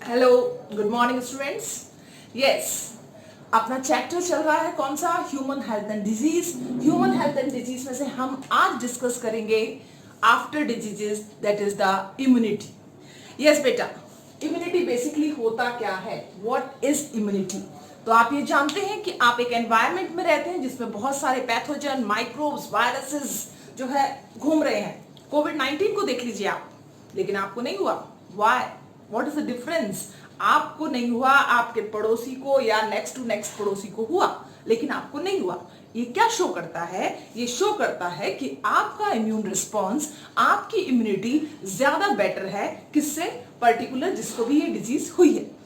Hello, good morning students. Yes, अपना chapter चल रहा है कौन सा? Human health and disease. Human health and disease में से हम आज डिस्कस करेंगे after diseases, that is the immunity. Yes बेटा, इम्यूनिटी बेसिकली होता क्या है? What is immunity? तो आप ये जानते हैं कि आप एक एनवायरमेंट में रहते हैं जिसमें बहुत सारे पैथोजन, माइक्रोब्स, वायरसेस जो है घूम रहे हैं। कोविड-19 को देख लीजिए आप, लेकिन आपको नहीं हुआ। Why? What is the difference? आपको नहीं हुआ, आपके पड़ोसी को या नेक्स्ट टू नेक्स्ट पड़ोसी को हुआ, लेकिन आपको नहीं हुआ। ये क्या शो करता है? ये शो करता है कि आपका इम्यून रिस्पॉन्स, आपकी इम्यूनिटी ज्यादा बेटर है किससे? पर्टिकुलर जिसको भी ये डिजीज हुई है।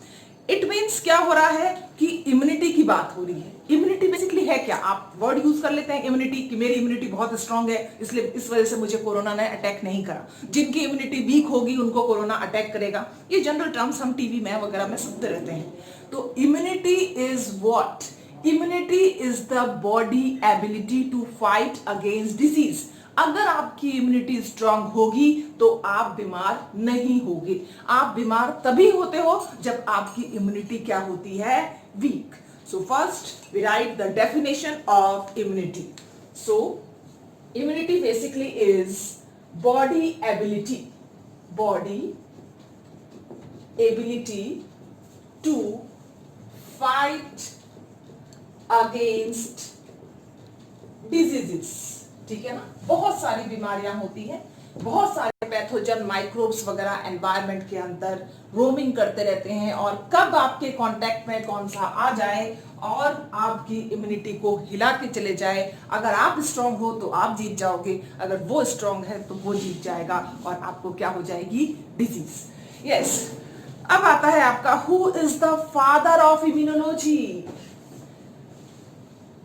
इट मीन्स क्या हो रहा है कि इम्यूनिटी की बात हो रही है। इम्यूनिटी बेसिकली है क्या? आप वर्ड यूज कर लेते हैं इम्यूनिटी कि मेरी इम्यूनिटी बहुत स्ट्रांग है, इसलिए इस वजह से मुझे कोरोना ने अटैक नहीं करा। जिनकी इम्यूनिटी वीक होगी उनको कोरोना अटैक करेगा। ये जनरल टर्म्स हम टीवी में वगैरह में सुनते रहते हैं। तो immunity is what? Immunity is the body ability to fight against disease. अगर आपकी इम्यूनिटी स्ट्रांग होगी तो आप बीमार नहीं होगे। आप बीमार तभी होते हो जब आपकी इम्यूनिटी क्या होती है? Weak. So first we write the definition of immunity. So immunity basically is body ability to fight against diseases. ठीक है ना? बहुत सारी बीमारियां होती हैं, बहुत सारे पैथोजन, माइक्रोब्स वगैरह एनवायरनमेंट के अंदर रोमिंग करते रहते हैं, और कब आपके कांटेक्ट में कौन सा आ जाए और आपकी इम्यूनिटी को हिला के चले जाए। अगर आप स्ट्रांग हो तो आप जीत जाओगे, अगर वो स्ट्रांग है तो वो जीत जाएगा और आपको क्या हो जाएगी? डिजीज। यस, अब आता है आपका who is the father of immunology.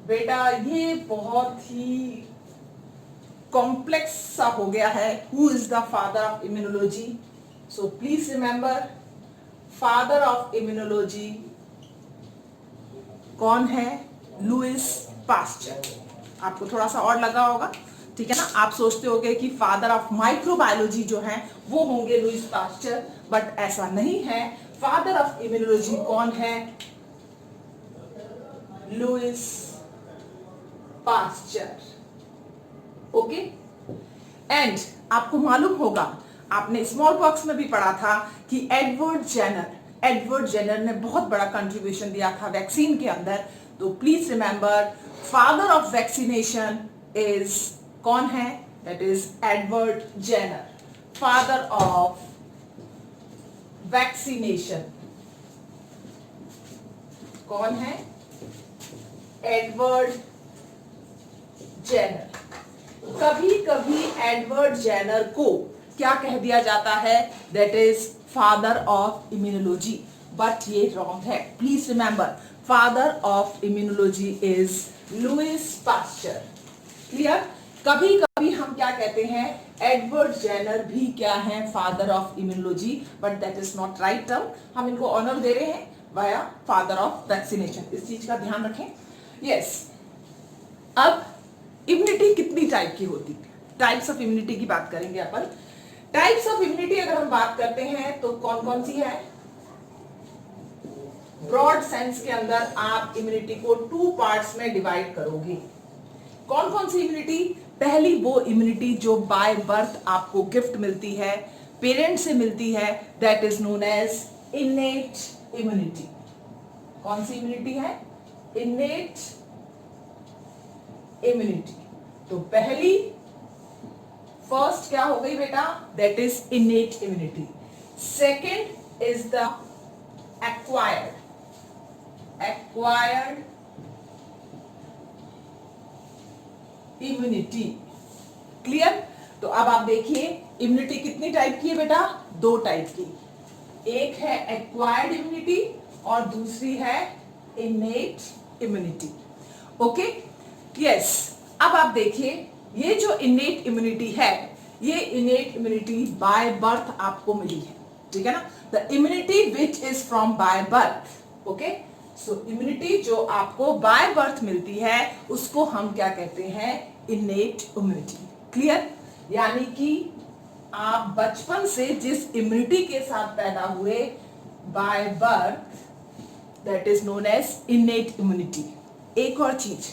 बेटा ये बहुत ही कॉम्प्लेक्स सा हो गया है। Who is the father of immunology? So please remember, father of immunology कौन है? Louis Pasteur. आपको थोड़ा सा और लगा होगा, ठीक है ना? आप सोचते होगे कि फादर ऑफ माइक्रोबायोलॉजी जो है वो होंगे लुइस पास्चर, बट ऐसा नहीं है। फादर ऑफ इम्यूनोलॉजी कौन है? Louis pasture. ओके? एंड आपको मालूम होगा, आपने स्मॉल पॉक्स में भी पढ़ा था कि एडवर्ड जेनर ने बहुत बड़ा कंट्रीब्यूशन दिया था वैक्सीन के अंदर। तो please remember, father of vaccination is कौन है? That is Edward Jenner, father of vaccination. कौन है? Edward Jenner. कभी कभी एडवर्ड जेनर को क्या कह दिया जाता है? That is father of immunology, but ये रॉन्ग है। Please remember, father of immunology is Louis Pasteur. Clear? कभी कभी हम क्या कहते हैं? एडवर्ड जेनर भी क्या है? Father of immunology, but that is not right term. हम इनको ऑनर दे रहे हैं वाया फादर ऑफ वैक्सीनेशन। इस चीज का ध्यान रखें। यस, अब इम्यूनिटी कितनी टाइप की होती है? टाइप्स ऑफ इम्यूनिटी की बात करेंगे अपन। टाइप्स ऑफ इम्यूनिटी अगर हम बात करते हैं तो कौन कौन सी है? ब्रॉड सेंस के अंदर आप इम्यूनिटी को 2 पार्ट्स में डिवाइड करोगे। कौन कौन सी इम्यूनिटी? पहली वो इम्यूनिटी जो बाय बर्थ आपको गिफ्ट मिलती है, पेरेंट से मिलती है, that is known as innate immunity. कौन सी इम्यूनिटी है? Innate immunity. तो पहली फर्स्ट क्या हो गई बेटा? That is innate immunity. Second is the acquired immunity. Clear? तो अब आप देखिए, इम्यूनिटी कितनी टाइप की है बेटा? 2 टाइप की। एक है एक्वायर्ड इम्यूनिटी और दूसरी है इनेट इम्यूनिटी। ओके? यस, अब आप देखिए, ये जो इनेट इम्यूनिटी है, ये इनेट इम्यूनिटी बाय बर्थ आपको मिली है। ठीक है ना? The immunity which is from by birth. Okay? So immunity जो आपको बाय बर्थ मिलती है उसको हम क्या कहते हैं? Innate immunity. क्लियर? यानी कि आप बचपन से जिस इम्यूनिटी के साथ पैदा हुए by birth, that is known as innate immunity. एक और चीज,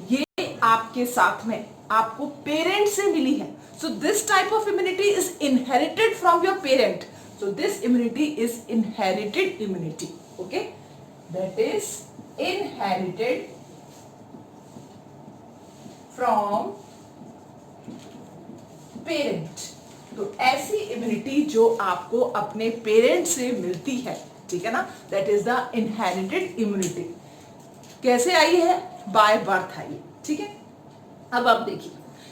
ये आपके साथ में आपको पेरेंट से मिली है। So this type of immunity is inherited from your parent. So this immunity is inherited immunity. Okay, that is inherited from parent. तो ऐसी इम्यूनिटी जो आपको अपने पेरेंट से मिलती है, ठीक है ना, that is the inherited immunity. कैसे आई है? बाय बर्थ आई है, ठीक है। अब आप देखिए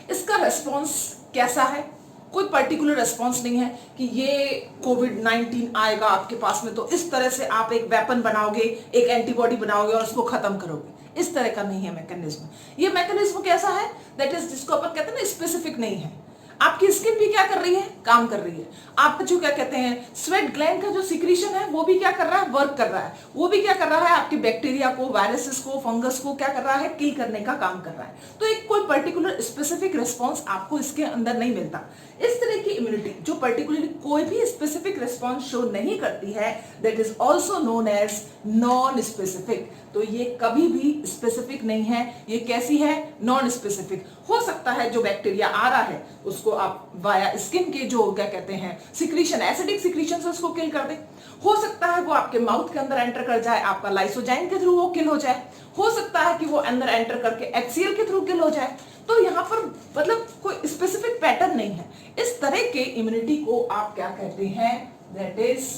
इसका रेस्पॉन्स कैसा है। कोई पर्टिकुलर रेस्पॉन्स नहीं है कि ये कोविड-19 आएगा आपके पास में तो इस तरह से आप एक वेपन बनाओगे, एक एंटीबॉडी बनाओगे और उसको खत्म करोगे। इस तरह का नहीं है मैकेनिज्म। ये मैकेनिज्म कैसा है? दैट इज, जिसको अपन कहते हैं ना, स्पेसिफिक नहीं है। आपकी स्किन भी क्या कर रही है? काम कर रही है। आपका जो क्या कहते हैं स्वेट ग्लैंड का जो सिक्रीशन है वो भी क्या कर रहा है? वर्क कर रहा है। वो भी क्या कर रहा है? आपके बैक्टीरिया को, वायरसेस को, फंगस को क्या कर रहा है? किल करने का काम कर रहा है। तो एक कोई पर्टिकुलर स्पेसिफिक रिस्पॉन्स आपको इसके अंदर नहीं मिलता। इस तरह की इम्यूनिटी जो पर्टिकुलरली कोई भी स्पेसिफिक रिस्पॉन्स शो नहीं करती है, that is also known as non specific. तो ये कभी भी स्पेसिफिक नहीं है। ये कैसी है? Non specific. हो सकता है जो बैक्टीरिया आ रहा है उसको आप वाया स्किन के जो क्या कहते हैं सिक्रीशन, एसिडिक सिक्रीशन से उसको किल कर दे। हो सकता है वो आपके माउथ के अंदर एंटर कर जाए, आपका लाइसोजाइम के थ्रू वो किल हो जाए। हो सकता है कि वो अंदर एंटर करके एचसीएल के थ्रू किल हो जाए। तो यहाँ पर मतलब कोई स्पेसिफिक पैटर्न नहीं है। इस तरह के इम्यूनिटी को आप क्या कहते हैं? That is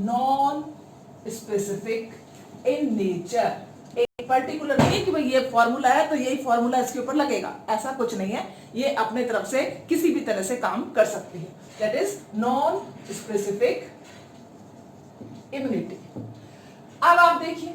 non specific in nature. एक पर्टिकुलर नहीं है कि भाई ये फॉर्मूला है तो यही फॉर्मूला इसके ऊपर लगेगा, ऐसा कुछ नहीं है। ये अपने तरफ से किसी भी तरह से काम कर सकती है। That is non specific immunity. अब आप देखिए,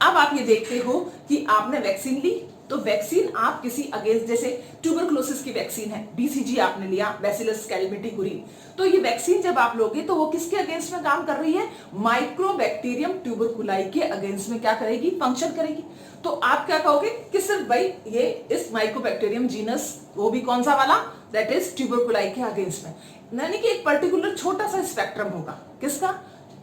अब आप ये देखते हो कि आपने वैक्सीन ली, तो वैक्सीन आप किसी अगेंस्ट, जैसे ट्यूबरकुलोसिस की वैक्सीन है, बीसीजी आपने लिया, बैसिलस कैलिमिटीकुरी। तो ये वैक्सीन जब आप लोगे तो वो किसके अगेंस्ट में काम कर रही है? माइक्रोबैक्टीरियम ट्यूबरकुलाई के अगेंस्ट में क्या करेगी? फंक्शन करेगी। तो आप क्या कहोगे कि सिर्फ भाई ये इस माइक्रोबैक्टीरियम जीनस, वो भी कौन सा वाला? दैट इज ट्यूबरकुलाई के अगेंस्ट में। यानी कि एक पर्टिकुलर छोटा सा स्पेक्ट्रम होगा। किसका?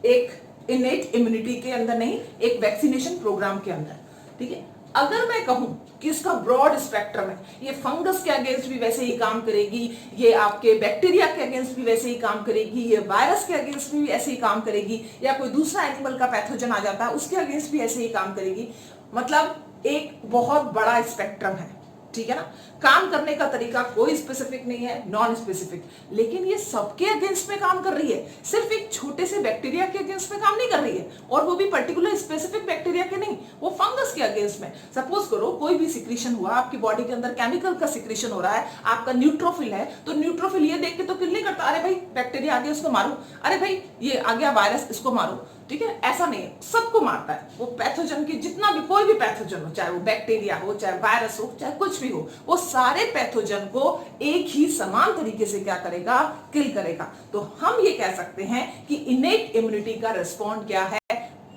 एक इनेट इम्यूनिटी के अंदर नहीं, एक वैक्सीनेशन प्रोग्राम के अंदर, ठीक है। अगर मैं कहूं कि इसका ब्रॉड स्पेक्ट्रम है, ये फंगस के अगेंस्ट भी वैसे ही काम करेगी, ये आपके बैक्टीरिया के अगेंस्ट भी वैसे ही काम करेगी, ये वायरस के अगेंस्ट भी ऐसे ही काम करेगी, या कोई दूसरा एनिमल का पैथोजन आ जाता है उसके अगेंस्ट भी ऐसे ही काम करेगी। मतलब एक बहुत बड़ा स्पेक्ट्रम है, ठीक है ना। काम करने का तरीका कोई स्पेसिफिक नहीं है, नॉन स्पेसिफिक। लेकिन ये सबके अगेंस्ट में काम कर रही है, सिर्फ एक छोटे से बैक्टीरिया के अगेंस्ट में काम नहीं कर रही है, और वो भी पर्टिकुलर स्पेसिफिक बैक्टीरिया के नहीं, वो फंगस के अगेंस्ट में। सपोज करो कोई भी सिक्रीशन हुआ, आपकी बॉडी के अंदर केमिकल का सिक्रीशन हो रहा है, आपका न्यूट्रोफिल है, तो न्यूट्रोफिल ये देख के तो किल नहीं करता, अरे भाई बैक्टीरिया आ गया उसको मारो, अरे भाई ये आ गया वायरस इसको मारो, ठीक है। ऐसा नहीं है, सबको मारता है। वो पैथोजन की जितना भी कोई भी पैथोजन हो, चाहे वो बैक्टीरिया हो, चाहे वायरस हो, चाहे कुछ भी हो, वो सारे पैथोजन को एक ही समान तरीके से क्या करेगा? किल करेगा। तो हम ये कह सकते हैं कि इनेट इम्यूनिटी का रिस्पॉन्ड क्या है?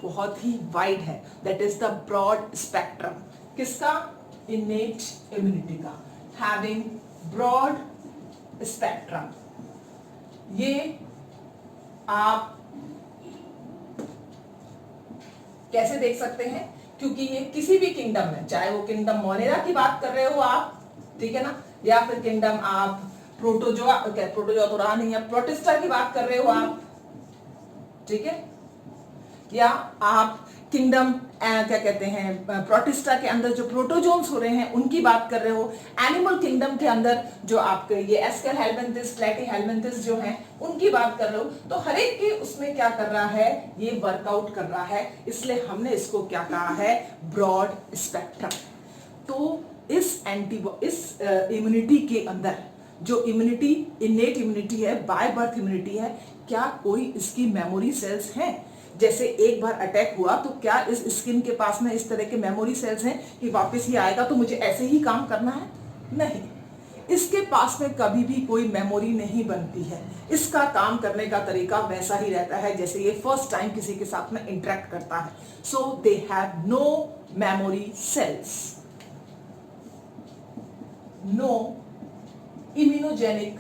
बहुत ही वाइड है। That is the broad spectrum. किसका? इनेट इम्यूनिटी का, हैविंग ब्रॉड स्पेक्ट्रम। ये आप कैसे देख सकते हैं? क्योंकि ये किसी भी किंगडम में, चाहे वो किंगडम मोनेरा की बात कर रहे हो आप, ठीक है ना, या फिर किंगडम आप प्रोटोजोआ तो रहा नहीं है, प्रोटिस्टा की बात कर रहे हो आप, ठीक है, या आप किंगडम क्या कहते हैं प्रोटिस्टा के अंदर जो प्रोटोजोन्स हो रहे हैं उनकी बात कर रहे हो, एनिमल किंगडम के अंदर जो आपके ये एस्कर हेलमिंथिस, प्लेटीहेलमिंथिस जो हैं उनकी बात कर रहे हो, तो हर एक के उसमें क्या कर रहा है? ये वर्कआउट कर रहा है। इसलिए हमने इसको क्या कहा है? Broad spectrum. तो इस इम्यूनिटी के अंदर जो इम्यूनिटी इनेट इम्यूनिटी है, बाय बर्थ इम्यूनिटी है, क्या कोई इसकी मेमोरी सेल्स हैं? जैसे एक बार अटैक हुआ तो क्या इस स्किन के पास में इस तरह के मेमोरी सेल्स हैं कि वापस ही आएगा तो मुझे ऐसे ही काम करना है? नहीं, इसके पास में कभी भी कोई मेमोरी नहीं बनती है। इसका काम करने का तरीका वैसा ही रहता है जैसे ये फर्स्ट टाइम किसी के साथ में इंटरेक्ट करता है। So they have no memory cells, no immunogenic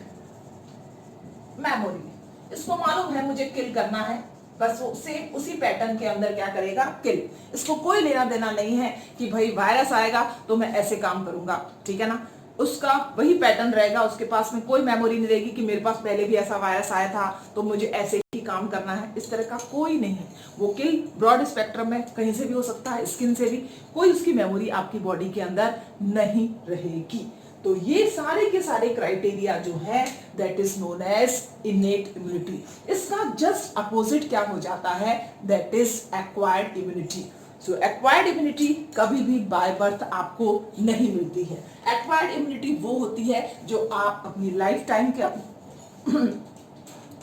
memory. इसको मालूम है मुझे किल करना है, बस वो सेम उसी पैटर्न के अंदर क्या करेगा, किल। इसको कोई लेना देना नहीं है कि भाई वायरस आएगा तो मैं ऐसे काम करूंगा, ठीक है ना। उसका वही पैटर्न रहेगा, उसके पास में कोई मेमोरी नहीं रहेगी कि मेरे पास पहले भी ऐसा वायरस आया था तो मुझे ऐसे ही काम करना है, इस तरह का कोई नहीं है। वो किल ब्रॉड स्पेक्ट्रम में कहीं से भी हो सकता है, स्किन से भी, कोई उसकी मेमोरी आपकी बॉडी के अंदर नहीं रहेगी। तो ये सारे के सारे क्राइटेरिया जो है that is known as innate immunity. इसका जस्ट अपोजिट क्या हो जाता है, that is acquired immunity. So acquired immunity कभी भी बाय बर्थ आपको नहीं मिलती है। एक्वायर्ड इम्यूनिटी वो होती है जो आप अपनी लाइफ टाइम के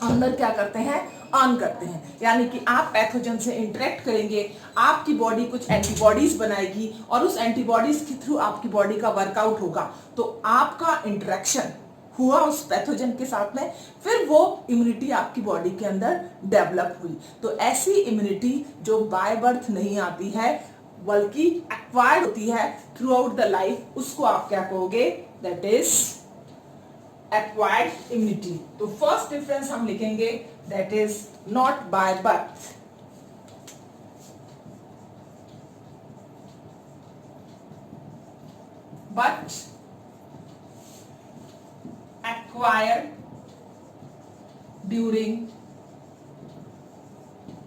अंदर क्या करते हैं, अर्न करते हैं। यानी कि आप पैथोजन से इंटरेक्ट करेंगे, आपकी बॉडी कुछ एंटीबॉडीज बनाएगी और उस एंटीबॉडीज के थ्रू आपकी बॉडी का वर्कआउट होगा, तो आपका इंटरेक्शन हुआ उस पैथोजन के साथ में, फिर वो इम्यूनिटी आपकी बॉडी के अंदर डेवलप हुई। तो ऐसी इम्यूनिटी जो बाय बर्थ नहीं आती है बल्कि एक्वायर्ड होती है थ्रू आउट द लाइफ, उसको आप क्या कहोगे, दैट इज एक्वायर्ड इम्यूनिटी। तो फर्स्ट डिफरेंस हम लिखेंगे that is not by birth, but acquired during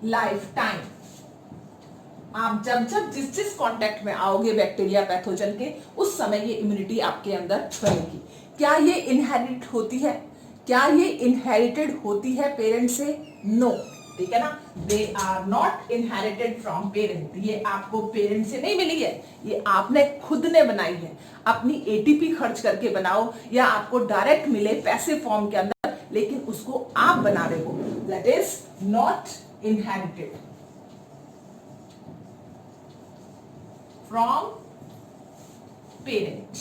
lifetime। आप जब जब जिस कांटेक्ट में आओगे बैक्टीरिया पैथोजन के, उस समय ये इम्यूनिटी आपके अंदर बनेगी। क्या ये इनहेरिट होती है, क्या ये इनहेरिटेड होती है पेरेंट से? नो, ठीक है ना। They are not inherited from parent. ये आपको पेरेंट से नहीं मिली है, ये आपने खुद ने बनाई है। अपनी एटीपी खर्च करके बनाओ या आपको डायरेक्ट मिले पैसे फॉर्म के अंदर, लेकिन उसको आप बना रहे हो, that is not inherited from parent.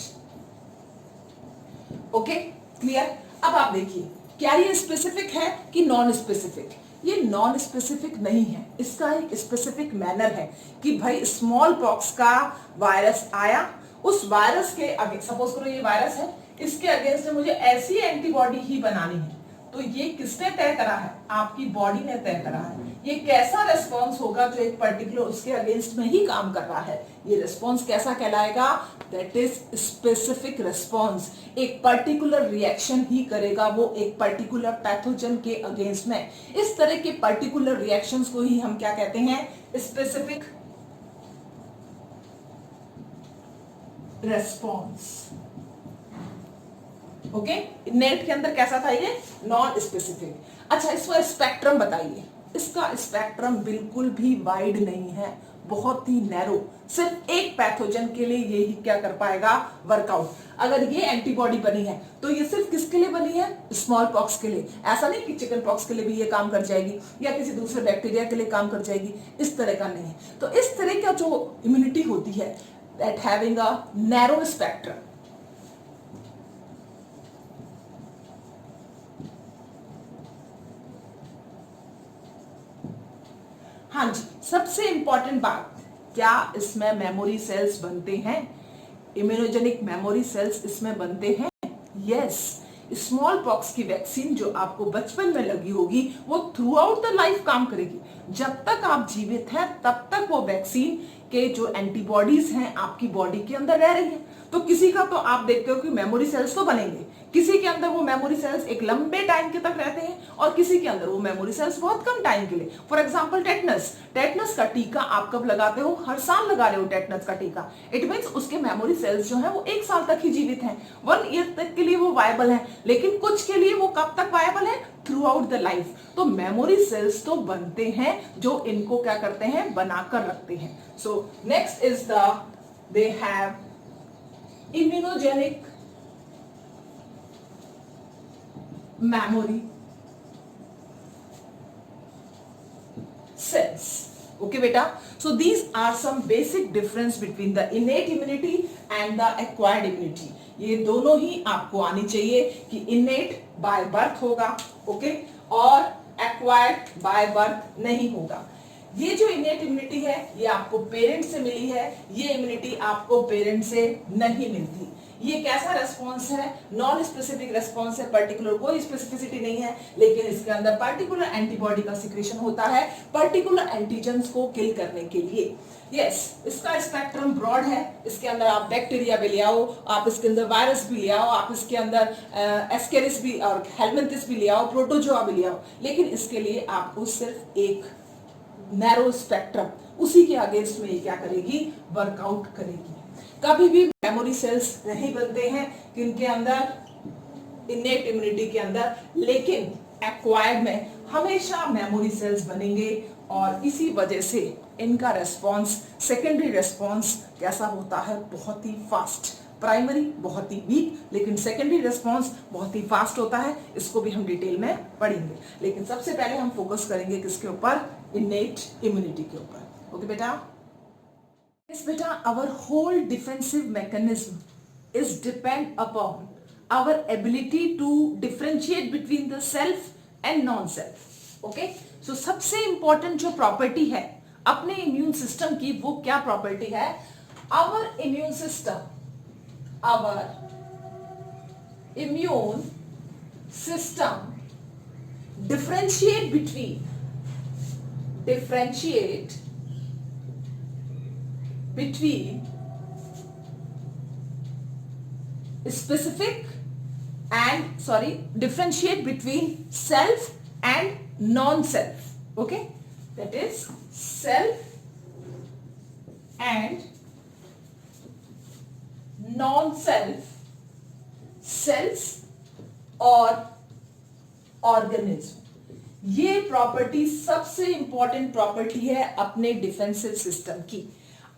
Okay, clear. अब आप देखिए, क्या ये स्पेसिफिक है कि नॉन स्पेसिफिक? ये नॉन स्पेसिफिक नहीं है, इसका एक स्पेसिफिक मैनर है कि भाई स्मॉल पॉक्स का वायरस आया, उस वायरस के अगेंस्ट, सपोज करो ये वायरस है, इसके अगेंस्ट मुझे ऐसी एंटीबॉडी ही बनानी है। तो ये किसने तय करा है? आपकी बॉडी ने तय करा है। ये कैसा रेस्पॉन्स होगा जो एक पर्टिकुलर उसके अगेंस्ट में ही काम कर रहा है, ये रेस्पॉन्स कैसा कहलाएगा? That is specific response. एक पर्टिकुलर रिएक्शन ही करेगा वो एक पर्टिकुलर पैथोजन के अगेंस्ट में। इस तरह के पर्टिकुलर रिएक्शंस को ही हम क्या कहते हैं? Specific response. ओके, नेट के अंदर कैसा था ये? Non specific. अच्छा, इसका स्पेक्ट्रम बताइए। इसका स्पेक्ट्रम बिल्कुल भी वाइड नहीं है, बहुत ही नैरो। सिर्फ एक पैथोजन के लिए ये ही क्या कर पाएगा? वर्कआउट। अगर ये एंटीबॉडी बनी है तो ये सिर्फ किसके लिए बनी है? स्मॉल पॉक्स के लिए। ऐसा नहीं कि चिकन पॉक्स के लिए भी ये काम कर जाएगी या किसी दूसरे बैक्टीरिया के लिए काम कर जाएगी, इस तरह का नहीं है। तो इस तरह का जो इम्यूनिटी होती है that having a narrow spectrum. हाँ जी, सबसे इंपॉर्टेंट बात, क्या इसमें मेमोरी सेल्स बनते हैं? इम्यूनोजेनिक मेमोरी सेल्स इसमें बनते हैं। यस, स्मॉल पॉक्स की वैक्सीन जो आपको बचपन में लगी होगी वो थ्रू आउट द लाइफ काम करेगी। जब तक आप जीवित हैं तब तक वो वैक्सीन के जो एंटीबॉडीज हैं आपकी बॉडी के अंदर रह रही हैं। तो किसी का तो आप देखते हो कि मेमोरी सेल्स तो बनेंगे, किसी के अंदर वो मेमोरी सेल्स एक लंबे टाइम के तक रहते हैं और किसी के अंदर वो मेमोरी सेल्स बहुत कम टाइम के लिए। फॉर एग्जांपल टेटनस का टीका आप कब लगाते हो? हर साल लगा रहे हो टेटनस का टीका। इट मींस उसके मेमोरी सेल्स जो है वो 1 साल तक ही जीवित हैं, 1 ईयर तक के लिए वो वायबल है। लेकिन कुछ के लिए वो कब तक वायबल है? Through out the life. तो मेमोरी सेल्स तो बनते हैं जो इनको क्या करते हैं? बनाकर रखते हैं। So next is they have immunogenic memory cells. Okay beta, so these are some basic difference between the innate immunity and the acquired immunity. ये दोनों ही आपको आनी चाहिए कि innate by birth होगा, okay, और acquired by birth नहीं होगा। ये जो इनेट इम्यूनिटी है ये आपको पेरेंट से मिली है, ये इम्यूनिटी आपको पेरेंट से नहीं मिलती। ये कैसा रेस्पॉन्स है? नॉन स्पेसिफिक रेस्पॉन्स है, पर्टिकुलर कोई स्पेसिफिसिटी नहीं है, लेकिन इसके अंदर पर्टिकुलर एंटीबॉडी का सिक्रेशन होता है पर्टिकुलर एंटीजेंस को किल करने के लिए। यस, इसका स्पेक्ट्रम ब्रॉड है, इसके अंदर आप बैक्टीरिया भी ले आओ, आप इसके अंदर वायरस भी ले आओ, आप इसके अंदर एस्केरिस भी और हेलमिंथिस भी ले आओ, प्रोटोजोआ भी ले आओ, लेकिन इसके लिए आपको सिर्फ एक नैरो स्पेक्ट्रम, उसी के अगेंस्ट में ये क्या करेगी? वर्कआउट करेगी। कभी भी मेमोरी सेल्स नहीं बनते हैं किनके अंदर? इनेट इम्यूनिटी के अंदर, लेकिन एक्वायर्ड में हमेशा मेमोरी सेल्स बनेंगे और इसी वजह से इनका रेस्पॉन्स, सेकेंडरी रेस्पॉन्स कैसा होता है? बहुत ही फास्ट। प्राइमरी बहुत ही वीक, लेकिन सेकेंडरी रेस्पॉन्स बहुत ही फास्ट होता है। इसको भी हम डिटेल में पढ़ेंगे, लेकिन सबसे पहले हम फोकस करेंगे किसके ऊपर? इनेट इम्यूनिटी के ऊपर। ओके बेटा? यस बेटा, our whole defensive mechanism is depend upon our ability to differentiate between the self and non self. Okay, so सबसे इंपॉर्टेंट जो प्रॉपर्टी है अपने इम्यून सिस्टम की, वो क्या प्रॉपर्टी है? Our immune system, our immune system differentiate between differentiate between self and non-self. Okay, that is self and non self cells और organism. ये प्रॉपर्टी सबसे इंपॉर्टेंट प्रॉपर्टी है अपने डिफेंसिव सिस्टम की।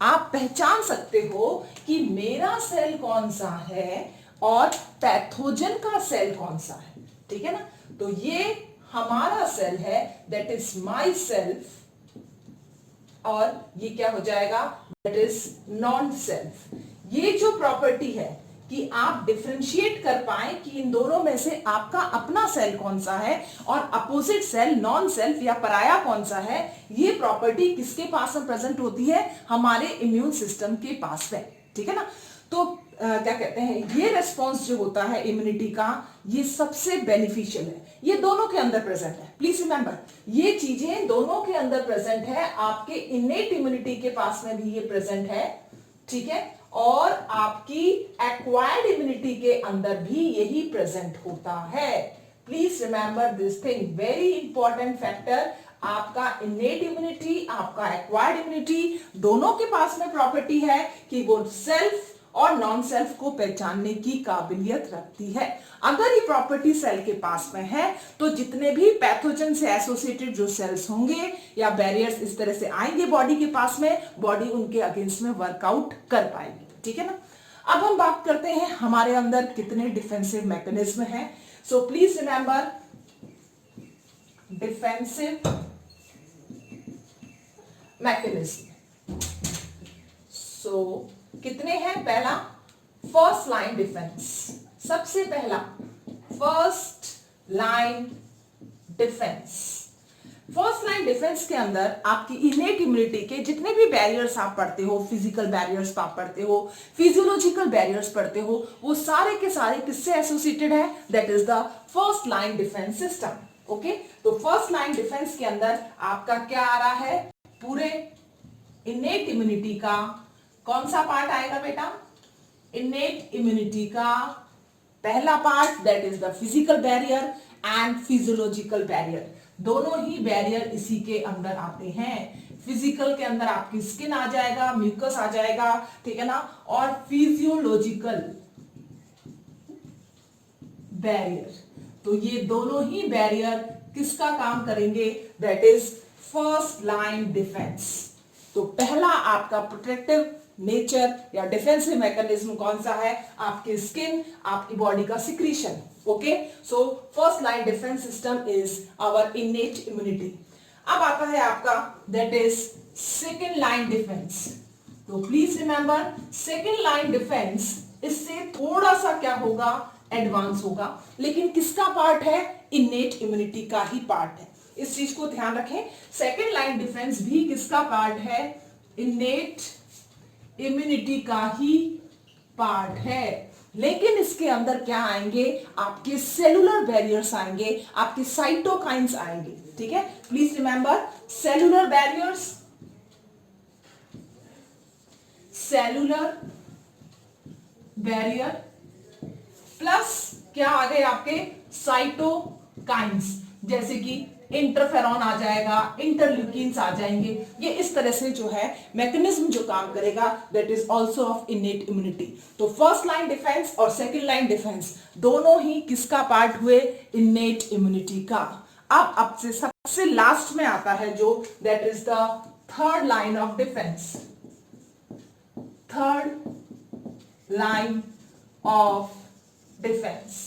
आप पहचान सकते हो कि मेरा सेल कौन सा है और पैथोजन का सेल कौन सा है, ठीक है ना? तो ये हमारा सेल है, दैट इज माई सेल्फ, और ये क्या हो जाएगा? That is non self. ये जो प्रॉपर्टी है कि आप डिफरेंशिएट कर पाए कि इन दोनों में से आपका अपना सेल कौन सा है और अपोजिट सेल, नॉन सेल्फ या पराया कौन सा है, ये प्रॉपर्टी किसके पास में प्रेजेंट होती है? हमारे इम्यून सिस्टम के पास में, ठीक है ना? तो क्या कहते हैं, ये रेस्पॉन्स जो होता है इम्यूनिटी का, ये सबसे बेनिफिशियल है। ये दोनों के अंदर प्रेजेंट है। प्लीज रिमेंबर, ये चीजें दोनों के अंदर प्रेजेंट है। आपके इनेट इम्यूनिटी के पास में भी ये प्रेजेंट है, ठीक है, और आपकी एक्वायर्ड इम्यूनिटी के अंदर भी यही प्रेजेंट होता है। Please remember this thing, very important factor. आपका इनेट इम्यूनिटी, आपका एक्वायर्ड इम्यूनिटी, दोनों के पास में प्रॉपर्टी है कि वो सेल्फ और नॉन सेल्फ को पहचानने की काबिलियत रखती है। अगर ये प्रॉपर्टी सेल के पास में है तो जितने भी पैथोजन से एसोसिएटेड जो सेल्स होंगे या बैरियर्स इस तरह से आएंगे बॉडी के पास में, बॉडी उनके अगेंस्ट में वर्कआउट कर पाएगी, ठीक है ना? अब हम बात करते हैं हमारे अंदर कितने डिफेंसिव मैकेनिज्म हैं। So please remember, defensive mechanism. So कितने हैं? पहला, फर्स्ट लाइन डिफेंस। सबसे पहला first line defence. First line defence के अंदर आपकी इनेट इम्यूनिटी के जितने भी बैरियर्स आप पढ़ते हो, फिजिकल बैरियर्स आप पढ़ते हो, फिजियोलॉजिकल बैरियर्स पढ़ते हो, वो सारे के सारे किससे एसोसिएटेड है? That is the first line defence system. Okay, तो फर्स्ट लाइन डिफेंस के अंदर आपका क्या आ रहा है? पूरे इनेट इम्यूनिटी का कौन सा पार्ट आएगा बेटा? इनेट इम्यूनिटी का पहला part, that is the physical barrier and physiological barrier. दोनों ही बैरियर इसी के अंदर आते हैं। फिजिकल के अंदर आपकी स्किन आ जाएगा, म्यूकस आ जाएगा, ठीक है ना? और फिजियोलॉजिकल बैरियर, तो ये दोनों ही बैरियर किसका काम करेंगे? That is first line defence. तो पहला आपका प्रोटेक्टिव नेचर या डिफेंसिव मैकेनिज्म कौन सा है? आपकी स्किन, आपकी बॉडी का secretion. Okay, so first line defence system is our innate immunity. अब आता है आपका that is second line defence. तो please remember, second line defence इससे थोड़ा सा क्या होगा? एडवांस होगा, लेकिन किसका पार्ट है? इनेट इम्यूनिटी का ही पार्ट है। इस चीज को ध्यान रखें, सेकेंड लाइन डिफेंस भी किसका पार्ट है? इनेट इम्यूनिटी का ही पार्ट है। लेकिन इसके अंदर क्या आएंगे, आपके सेलुलर बैरियर्स आएंगे, आपके साइटोकाइंस आएंगे। ठीक है, please remember cellular barriers, cellular barrier plus क्या आ गए आपके साइटोकाइंस, जैसे कि इंटरफेरॉन आ जाएगा, इंटरल्यूकिन्स आ जाएंगे। ये इस तरह से जो है मैकेनिज्म जो काम करेगा, that is also of इनेट immunity. तो फर्स्ट लाइन डिफेंस और सेकंड लाइन डिफेंस दोनों ही किसका पार्ट हुए, इनेट इम्यूनिटी का। अब आपसे सबसे लास्ट में आता है जो that is the third line of defence, third line of defence.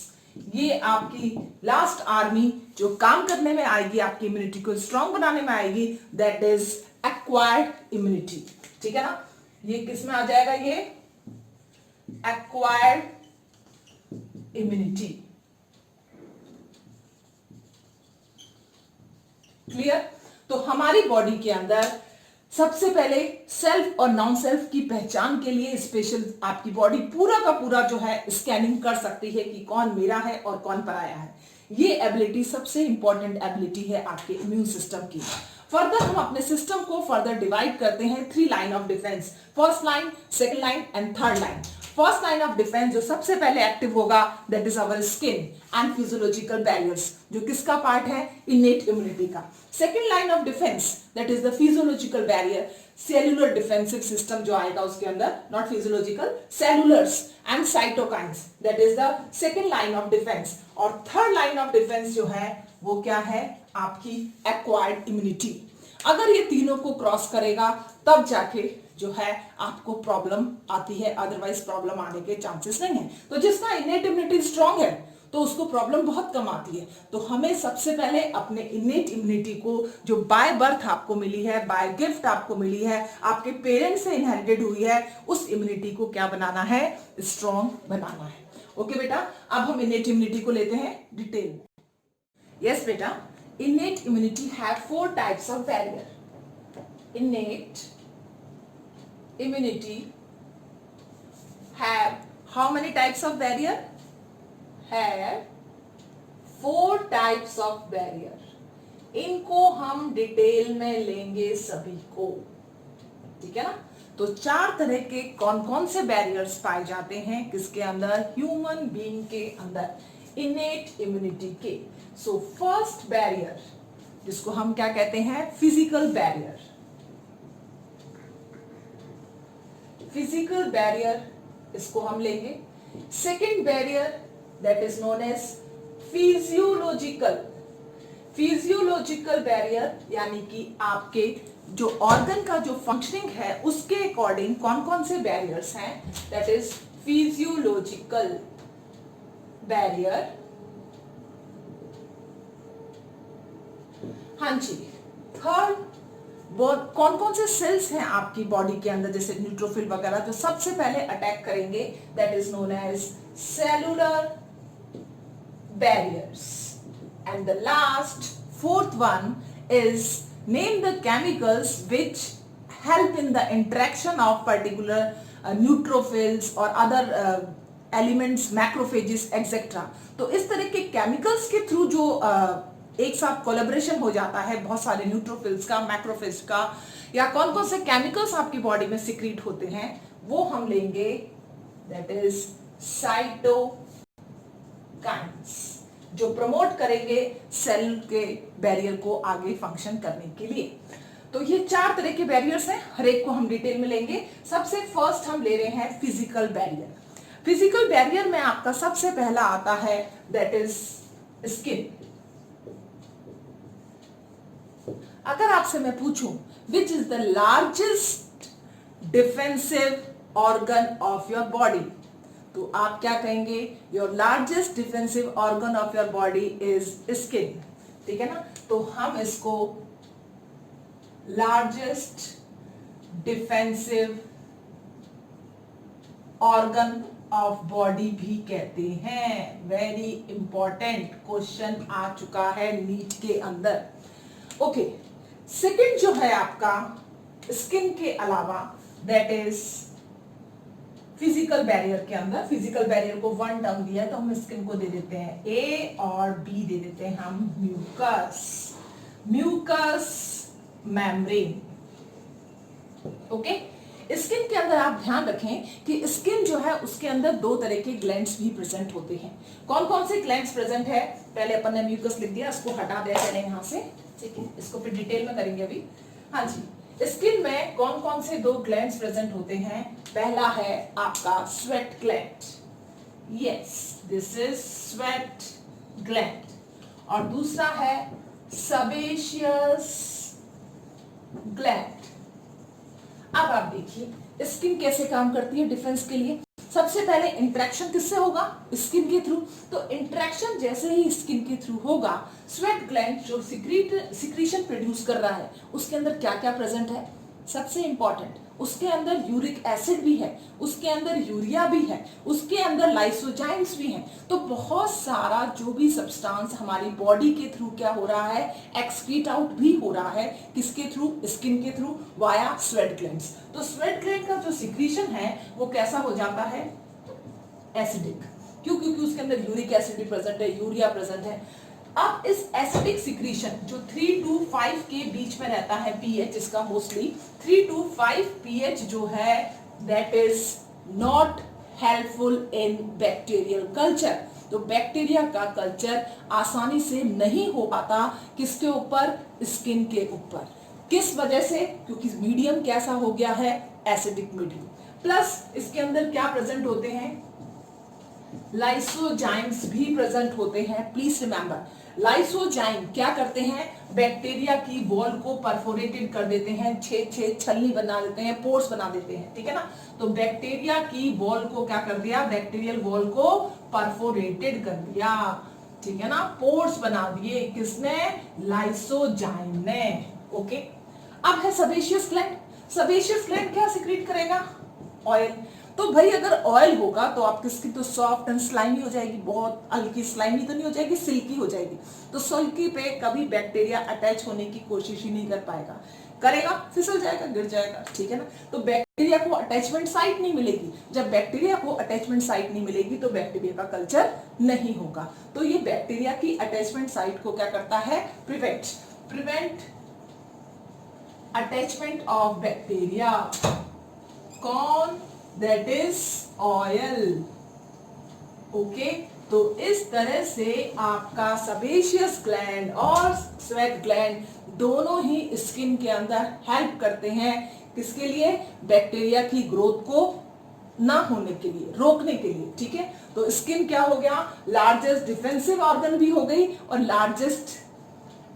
ये आपकी लास्ट आर्मी जो काम करने में आएगी, आपकी इम्यूनिटी को स्ट्रांग बनाने में आएगी, दैट इज एक्वायर्ड इम्यूनिटी। ठीक है ना, ये किस में आ जाएगा, ये एक्वायर्ड इम्यूनिटी। क्लियर। तो हमारी बॉडी के अंदर सबसे पहले सेल्फ और नॉन सेल्फ की पहचान के लिए स्पेशल आपकी बॉडी पूरा का पूरा जो है स्कैनिंग कर सकती है कि कौन मेरा है और कौन पराया है। ये एबिलिटी सबसे इंपॉर्टेंट एबिलिटी है आपके इम्यून सिस्टम की। फर्दर हम अपने सिस्टम को फर्दर डिवाइड करते हैं three line of defence, first line, second line and third line. First line of defence जो सबसे पहले एक्टिव होगा, that is our skin and physiological barriers, जो किसका पार्ट है, इनेट इम्यूनिटी का। Second line of defence that is the physiological barrier, cellular defensive system जो आएगा उसके अंदर, not physiological, cellulars and cytokines, that is the second line of defence. और third line of defence जो है वो क्या है, आपकी एक्वायर्ड इम्यूनिटी। अगर ये तीनों को क्रॉस करेगा तब जाके जो है आपको प्रॉब्लम आती है, अदरवाइज प्रॉब्लम आने के चांसेस नहीं है। तो जिसका इनेट इम्यूनिटी स्ट्रांग है तो उसको प्रॉब्लम बहुत कम आती है। तो हमें सबसे पहले अपने इनेट इम्यूनिटी को जो बाय बर्थ आपको मिली है, बाय गिफ्ट आपको मिली है, आपके पेरेंट्स से इनहेरिटेड हुई है, उस इम्यूनिटी को क्या बनाना है, स्ट्रांग बनाना है। ओके बेटा, अब हम इनेट इम्यूनिटी को लेते हैं डिटेल में। यस बेटा, innate immunity have four types of barrier. Innate immunity have how many types of barrier? Have four types of barrier. इनको हम डिटेल में लेंगे सभी को, ठीक है ना। तो चार तरह के कौन कौन से बैरियर्स पाए जाते हैं किसके अंदर, ह्यूमन बीइंग के अंदर, इनेट इम्यूनिटी के। सो फर्स्ट बैरियर जिसको हम क्या कहते हैं, फिजिकल बैरियर। फिजिकल बैरियर इसको हम लेंगे। Second barrier that is known as physiological. Physiological barrier यानी कि आपके जो ऑर्गन का जो फंक्शनिंग है उसके अकॉर्डिंग कौन कौन से बैरियर्स हैं, दैट इज फिजियोलॉजिकल बैरियर। हाँ जी, थर्ड कौन कौन से सेल्स हैं आपकी बॉडी के अंदर, जैसे न्यूट्रोफिल वगैरह, जो सबसे पहले अटैक करेंगे, that is known as cellular barriers. And the last fourth one is name the chemicals which help in the interaction of particular neutrophils और अदर एलिमेंट्स, मैक्रोफेजेस एक्सेट्रा। तो इस तरह के केमिकल्स के थ्रू जो एक साथ कोलैबोरेशन हो जाता है बहुत सारे न्यूट्रोफिल्स का, मैक्रोफेज का, या कौन कौन से केमिकल्स आपकी बॉडी में सिक्रीट होते हैं वो हम लेंगे, दैट इज साइटोकाइन्स, जो प्रमोट करेंगे सेल के बैरियर को आगे फंक्शन करने के लिए। तो ये चार तरह के बैरियर्स हैं, हर एक को हम डिटेल में लेंगे। सबसे फर्स्ट हम ले रहे हैं फिजिकल बैरियर। फिजिकल बैरियर में आपका सबसे पहला आता है दैट इज स्किन। अगर आपसे मैं पूछूं विच is the largest defensive organ of your body, तो आप क्या कहेंगे, your largest defensive organ of your body is skin, ठीक है ना। तो हम इसको largest defensive organ of body भी कहते हैं। वेरी इंपॉर्टेंट क्वेश्चन आ चुका है नीट के अंदर। ओके, सेकंड जो है आपका स्किन के अलावा दैट इज फिजिकल बैरियर के अंदर, फिजिकल बैरियर को 1 टर्म दिया है तो हम स्किन को दे देते हैं ए और बी दे देते हैं हम mucus, mucus membrane. Okay, skin के अंदर आप ध्यान रखें कि स्किन जो है उसके अंदर 2 तरह के ग्लैंड्स भी प्रेजेंट होते हैं। कौन कौन से ग्लैंड्स प्रेजेंट है? पहले अपन ने म्यूकस लिख दिया, इसको हटा दिया मैंने यहाँ से, ठीक है, इसको फिर डिटेल में करेंगे अभी। हाँ जी, स्किन में कौन कौन से 2 ग्लैंड्स प्रेजेंट होते हैं? पहला है आपका sweat gland, yes this is sweat gland, और दूसरा है सेबेशियस ग्लैंड। अब आप देखिए स्किन कैसे काम करती है डिफेंस के लिए। सबसे पहले इंटरेक्शन किससे होगा? स्किन के थ्रू। तो इंटरेक्शन जैसे ही स्किन के थ्रू होगा, स्वेट ग्लैंड जो सिक्रीशन प्रोड्यूस कर रहा है उसके अंदर क्या क्या प्रेजेंट है? सबसे इंपॉर्टेंट, उसके अंदर यूरिक एसिड भी है, उसके अंदर यूरिया भी है, उसके अंदर लाइसोजाइम्स भी हैं। तो बहुत सारा जो भी सब्सटेंस हमारी बॉडी के थ्रू क्या हो रहा है, एक्सक्रीट आउट भी हो रहा है। किसके थ्रू? स्किन के थ्रू, वाया स्वेट ग्लैंड्स। तो स्वेट ग्लैंड का जो सिक्रीशन है वो कैसा हो जाता है? एसिडिक। क्यों? क्योंकि उसके अंदर यूरिक एसिड भी प्रेजेंट है, यूरिया प्रेजेंट है। अब इस एसिडिक सिक्रीशन जो 3 to 5 के बीच में रहता है पीएच इसका, मोस्टली 3 to 5 पीएच जो है that is not helpful in bacterial culture. तो बैक्टीरिया का कल्चर आसानी से नहीं हो पाता किसके ऊपर? स्किन के ऊपर। किस वजह से? क्योंकि मीडियम कैसा हो गया है? Acidic medium. प्लस इसके अंदर क्या प्रेजेंट होते हैं? लाइसोजाइम्स भी प्रेजेंट होते हैं। प्लीज रिमेंबर, लाइसोजाइम क्या करते हैं? बैक्टीरिया की वॉल को परफोरेटेड कर देते हैं, छेद छलनी बना देते हैं, पोर्स बना देते हैं, ठीक है ना। तो बैक्टीरिया की वॉल को क्या कर दिया? बैक्टीरियल वॉल को परफोरेटेड कर दिया, ठीक है ना, पोर्स बना दिए। किसने? लाइसोजाइम ने। ओके, अब है सेबेशियस ग्लैंड। सेबेशियस ग्लैंड क्या सिक्रीट करेगा? ऑयल। तो भाई अगर ऑयल होगा तो आपकी स्किन तो सॉफ्ट एंड स्लाइमी हो जाएगी, बहुत हल्की, स्लाइमी तो नहीं हो जाएगी, सिल्की हो जाएगी। तो सिल्की पे कभी बैक्टीरिया अटैच होने की कोशिश ही नहीं कर पाएगा, करेगा फिसल जाएगा, गिर जाएगा, ठीक है ना। तो बैक्टीरिया को अटैचमेंट साइट नहीं मिलेगी। जब बैक्टीरिया को अटैचमेंट साइट नहीं मिलेगी तो बैक्टीरिया का कल्चर नहीं होगा। तो ये बैक्टीरिया की अटैचमेंट साइट को क्या करता है? Prevent attachment of bacteria. कौन? That is oil. ओके, तो इस तरह से आपका सेबेशियस ग्लैंड और स्वेट ग्लैंड दोनों ही स्किन के अंदर हेल्प करते हैं। किसके लिए? बैक्टीरिया की ग्रोथ को ना होने के लिए, रोकने के लिए, ठीक है। तो स्किन क्या हो गया? लार्जेस्ट डिफेंसिव ऑर्गन भी हो गई और लार्जेस्ट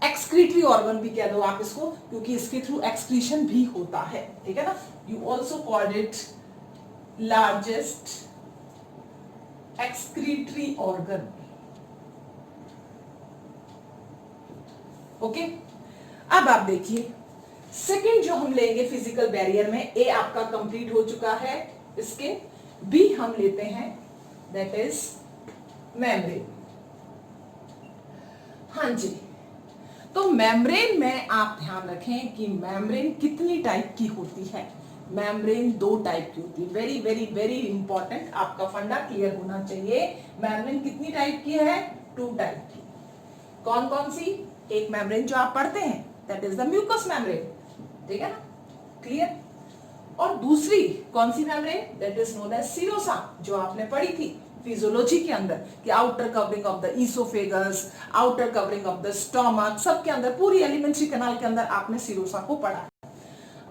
एक्सक्रीटरी ऑर्गन भी कह दो आप इसको, क्योंकि इसके थ्रू एक्सक्रीशन भी होता है, ठीक है ना। You also called it largest excretory organ. Okay, अब आप देखिए सेकंड जो हम लेंगे फिजिकल बैरियर में, ए आपका कंप्लीट हो चुका है स्किन, बी हम लेते हैं दैट इज मेम्ब्रेन। हाँ जी, तो मेम्ब्रेन में आप ध्यान रखें कि मेम्ब्रेन कितनी टाइप की होती है। मेम्ब्रेन 2 टाइप की होती है। वेरी वेरी वेरी इंपॉर्टेंट, आपका फंडा क्लियर होना चाहिए। मेम्ब्रेन कितनी टाइप की है? 2 टाइप की। कौन कौन सी? एक मेम्ब्रेन जो आप पढ़ते हैं that is the mucous membrane, ठीक है ना, क्लियर। और दूसरी कौन सी membrane? That is known as serosa, जो आपने पढ़ी थी फिजियोलॉजी के अंदर कि outer covering of the oesophagus, outer covering of the stomach, सबके अंदर पूरी एलिमेंट्री कैनाल के अंदर आपने सीरोसा को पढ़ा।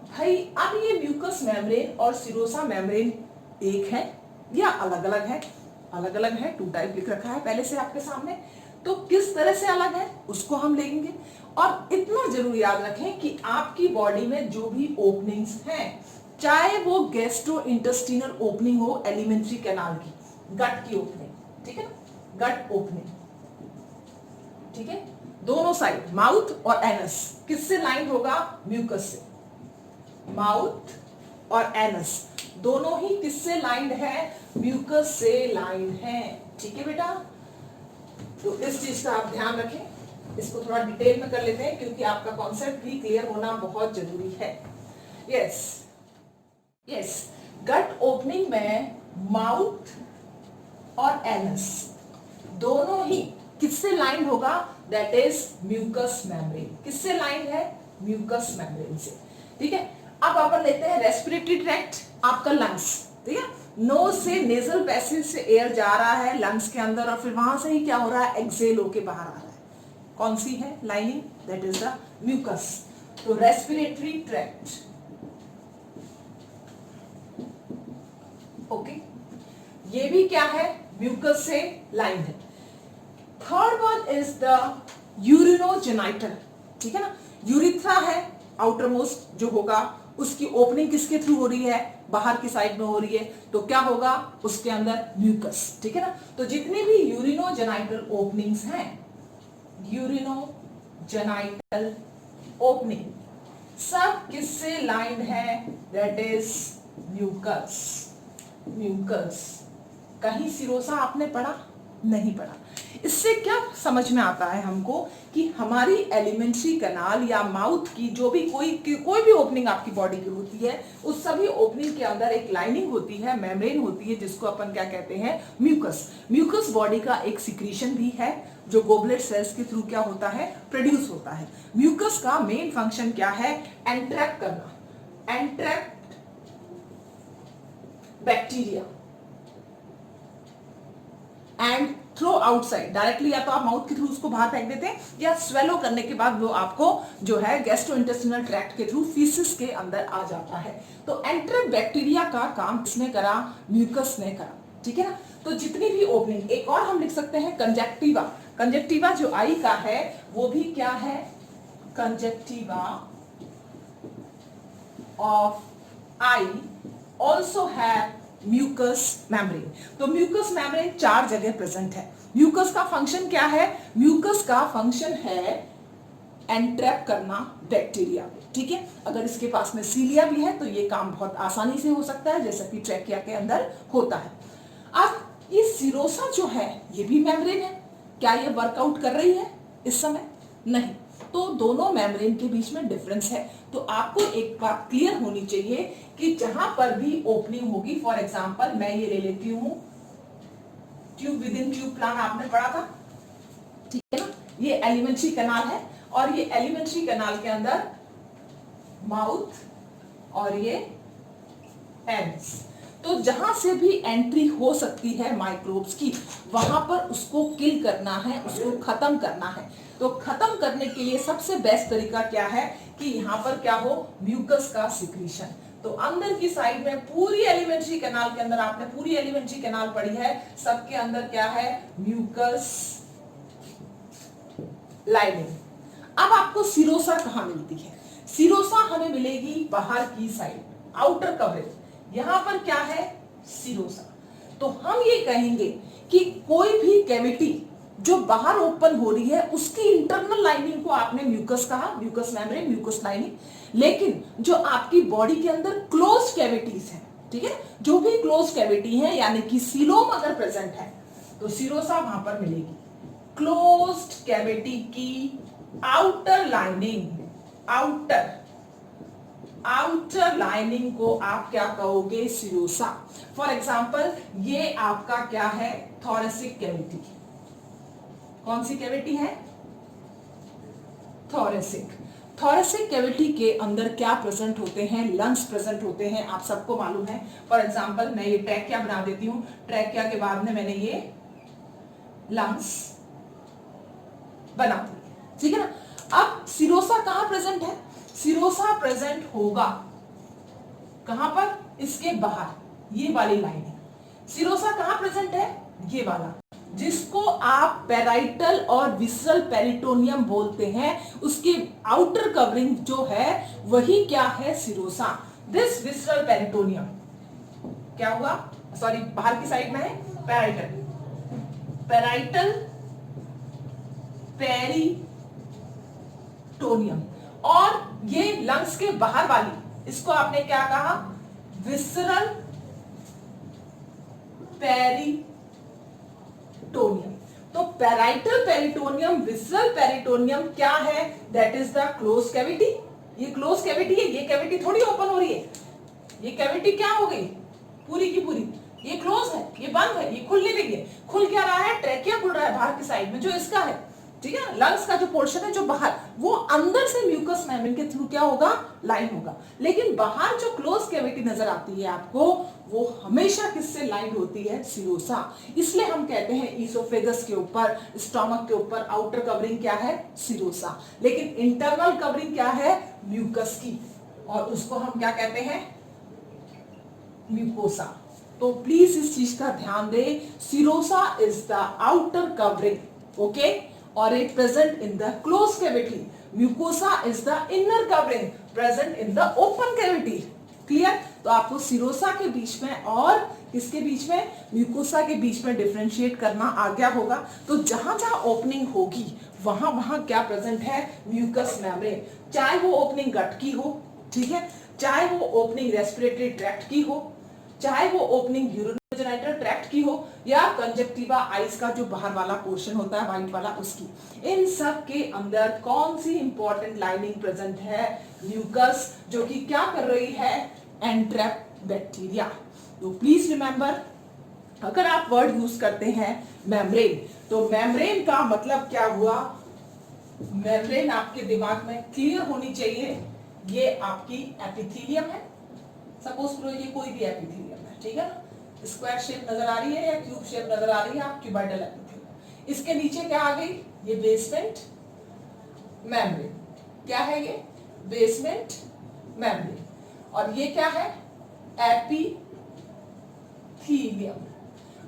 भाई अब ये म्यूकस मेम्ब्रेन और सीरोसा मेम्ब्रेन एक है या अलग अलग है? अलग अलग है, 2 टाइप लिख रखा है पहले से आपके सामने। तो किस तरह से अलग है उसको हम लेंगे। और इतना जरूर याद रखें कि आपकी बॉडी में जो भी ओपनिंग्स हैं, चाहे वो गैस्ट्रो इंटेस्टिनल ओपनिंग हो, एलिमेंट्री कैनाल की, गट की ओपनिंग, ठीक है ना, गट ओपनिंग, ठीक है, दोनों साइड माउथ और एनस किससे लाइन होगा? म्यूकस से। माउथ और एनस दोनों ही किससे लाइंड है? म्यूकस से लाइंड है, ठीक है बेटा। तो इस चीज का आप ध्यान रखें, इसको थोड़ा डिटेल में कर लेते हैं क्योंकि आपका कॉन्सेप्ट भी क्लियर होना बहुत जरूरी है। यस, गट ओपनिंग में माउथ और एनस दोनों ही किससे लाइन होगा? That is mucus membrane. किससे लाइन है? म्यूकस मेम्ब्रेन से। ठीक है, अब अपन लेते हैं रेस्पिरेटरी ट्रैक्ट, आपका लंग्स। ठीक है, नोज से नेजल पैसेज से एयर जा रहा है लंग्स के अंदर और फिर वहां से ही क्या हो रहा है? एक्सेल होके बाहर आ रहा है। कौन सी है lining? That is the mucus. तो रेस्पिरेटरी ट्रैक्ट, ओके, ये भी क्या है? म्यूकस से लाइन है। Third one is the urinogenital. ठीक है ना, यूरिथ्रा है आउटर मोस्ट जो होगा, उसकी ओपनिंग किसके थ्रू हो रही है? बाहर की साइड में हो रही है, तो क्या होगा उसके अंदर? म्यूकस। ठीक है ना, तो जितनी भी यूरिनोजेनाइटल ओपनिंग्स हैं, यूरिनोजेनाइटल ओपनिंग सब किससे लाइन है? That is mucus. म्यूकस। कहीं सिरोसा आपने पढ़ा? नहीं पढ़ा। इससे क्या समझ में आता है हमको कि हमारी एलिमेंट्री कनाल या माउथ की जो भी कोई भी ओपनिंग आपकी बॉडी की होती है, उस सभी ओपनिंग के अंदर एक लाइनिंग होती है, मेम्ब्रेन होती है, जिसको अपन क्या कहते हैं? म्यूकस। म्यूकस बॉडी का एक सिक्रीशन भी है जो गोबलेट सेल्स के थ्रू क्या होता है? प्रोड्यूस होता है। म्यूकस का मेन फंक्शन क्या है? एंट्रैप करना, entrap bacteria and throw outside directly. या तो आप माउथ के थ्रू उसको बाहर फेंक देते हैं या स्वेलो करने के बाद वो आपको जो है गैस्ट्रोइंटेस्टिनल ट्रैक्ट के थ्रू फीसिस के अंदर आ जाता है। तो एंट्रैप बैक्टीरिया का काम किसने करा? म्यूकस ने करा। ठीक है ना, तो जितनी भी ओपनिंग, एक और हम लिख सकते हैं कंजक्टिवा। कंजक्टिवा जो आई का है वो भी क्या है? Conjunctiva of eye also have mucus membrane. तो म्यूकस मेम्ब्रेन 4 जगह प्रेजेंट है। म्यूकस का फंक्शन क्या है? म्यूकस का फंक्शन है एंट्रैप करना बैक्टीरिया। ठीक है, अगर इसके पास में सीलिया भी है तो ये काम बहुत आसानी से हो सकता है, जैसा कि ट्रैकिया के अंदर होता है। अब ये सिरोसा जो है ये भी मेम्ब्रेन है। क्या ये वर्कआउट कर रही है इस समय? नहीं। तो दोनों मेम्ब्रेन के बीच में डिफरेंस है। तो आपको एक बात क्लियर होनी चाहिए कि जहां पर भी ओपनिंग होगी, फॉर एग्जांपल मैं ये ले लेती हूं tube with in tube plan, आपने पढ़ा था। ठीक है ना, ये एलिमेंट्री कैनाल है और ये एलिमेंट्री कैनाल के अंदर माउथ और ये एंड्स, तो जहां से भी एंट्री हो सकती है माइक्रोब्स की, वहां पर उसको किल करना है, उसको खत्म करना है। तो खत्म करने के लिए सबसे बेस्ट तरीका क्या है कि यहां पर क्या हो? म्यूकस का सिक्रीशन। तो अंदर की साइड में पूरी एलिमेंट्री कैनाल के अंदर, आपने पूरी एलिमेंट्री कैनाल पढ़ी है, सबके अंदर क्या है? Mucus lining. अब आपको सिरोसा कहां मिलती है? सिरोसा हमें मिलेगी बाहर की साइड, आउटर कवरेज। यहां पर क्या है? सिरोसा। तो हम ये कहेंगे कि कोई भी कैविटी जो बाहर ओपन हो रही है उसकी इंटरनल लाइनिंग को आपने म्यूकस कहा, म्यूकस मेम्ब्रेन, म्यूकस लाइनिंग। लेकिन जो आपकी बॉडी के अंदर क्लोज्ड कैविटीज हैं, ठीक है, जो भी क्लोज्ड कैविटी है, यानी कि सीलोम अगर प्रेजेंट है तो सिरोसा वहां पर मिलेगी। क्लोज्ड कैविटी की आउटर लाइनिंग, आउटर लाइनिंग को आप क्या कहोगे? सिरोसा। फॉर एग्जाम्पल ये आपका क्या है? Thoracic cavity. कौन सी कैविटी है? थोरेसिक। थोरेसिक कैविटी के अंदर क्या प्रेजेंट होते हैं? लंग्स प्रेजेंट होते हैं, आप सबको मालूम है। फॉर एग्जाम्पल मैं ये ट्रैकिया बना देती हूं, ट्रैकिया के बाद में मैंने ये लंग्स बना दी। ठीक है ना, अब सिरोसा कहां प्रेजेंट है? सिरोसा प्रेजेंट होगा कहां पर? इसके बाहर, ये वाली लाइन है। सिरोसा कहां प्रेजेंट है? ये वाला, जिसको आप पेराइटल और विसरल पेरिटोनियम बोलते हैं, उसकी आउटर कवरिंग जो है वही क्या है? सिरोसा। दिस विसरल पेरिटोनियम क्या हुआ? सॉरी, बाहर की साइड में है पेराइटल, पेराइटल पेरिटोनियम, और ये लंग्स के बाहर वाली, इसको आपने क्या कहा? Visceral peritoneum. तो पेराइटल पेरिटोनियम, विसरल पेरिटोनियम क्या है? That is the close cavity. ये क्लोज कैविटी है, ये कैविटी थोड़ी ओपन हो रही है, ये कैविटी क्या हो गई? पूरी की पूरी ये क्लोज है, ये बंद है, ये खुल नहीं रही है। खुल क्या रहा है, ट्रैकिया खुल रहा है बाहर की साइड में जो इसका है, ठीक है। लंग्स का जो पोर्शन है जो बाहर, वो अंदर से म्यूकस मेम्ब्रेन के थ्रू क्या होगा, लाइन होगा। लेकिन बाहर जो क्लोज कैविटी नजर आती है आपको, वो हमेशा किससे लाइन होती है, सीरोसा। इसलिए हम कहते हैं ईसोफेगस के ऊपर, स्टोमक के ऊपर आउटर कवरिंग क्या है, सीरोसा, लेकिन इंटरनल कवरिंग क्या है, म्यूकस की, और उसको हम क्या कहते हैं, म्यूकोसा। तो प्लीज इस चीज का ध्यान दे, serosa is the outer covering, okay, और it present in the close cavity. Mucosa is the inner covering present in the open cavity. Clear? तो आपको सीरोसा के बीच में और किसके बीच में, म्यूकोसा के बीच में डिफरेंशिएट करना आ गया होगा। तो जहां जहां ओपनिंग होगी वहां वहां क्या प्रेजेंट है, म्यूकस मेम्ब्रेन, चाहे वो ओपनिंग गट की हो, ठीक है, चाहे वो ओपनिंग रेस्पिरेटरी ट्रैक्ट की हो, चाहे वो ओपनिंग यूरिनोजेनिटल ट्रैक्ट की हो, या कंजक्टिवा आईज का जो बाहर वाला पोर्शन होता है व्हाइट वाला उसकी। इन सब के अंदर कौन सी इंपॉर्टेंट लाइनिंग प्रेजेंट है, म्यूकस, जो कि क्या कर रही है, एंट्रैप बैक्टीरिया। तो प्लीज रिमेंबर, अगर आप वर्ड यूज करते हैं मेम्ब्रेन, तो मेम्ब्रेन का मतलब क्या हुआ, मेम्ब्रेन आपके दिमाग में क्लियर होनी चाहिए, ये आपकी एपिथेलियम है। सपोज करो ये कोई भी एपिथेलियम है, ठीक है ना, स्क्वायर शेप नजर आ रही है या क्यूब शेप नजर आ रही है, आप क्यूबाइडल एपिथेलियम। इसके नीचे क्या आ गई, ये बेसमेंट मेम्ब्रेन, क्या है ये, बेसमेंट मेम्ब्रेन, और ये क्या है, एपिथेलियम।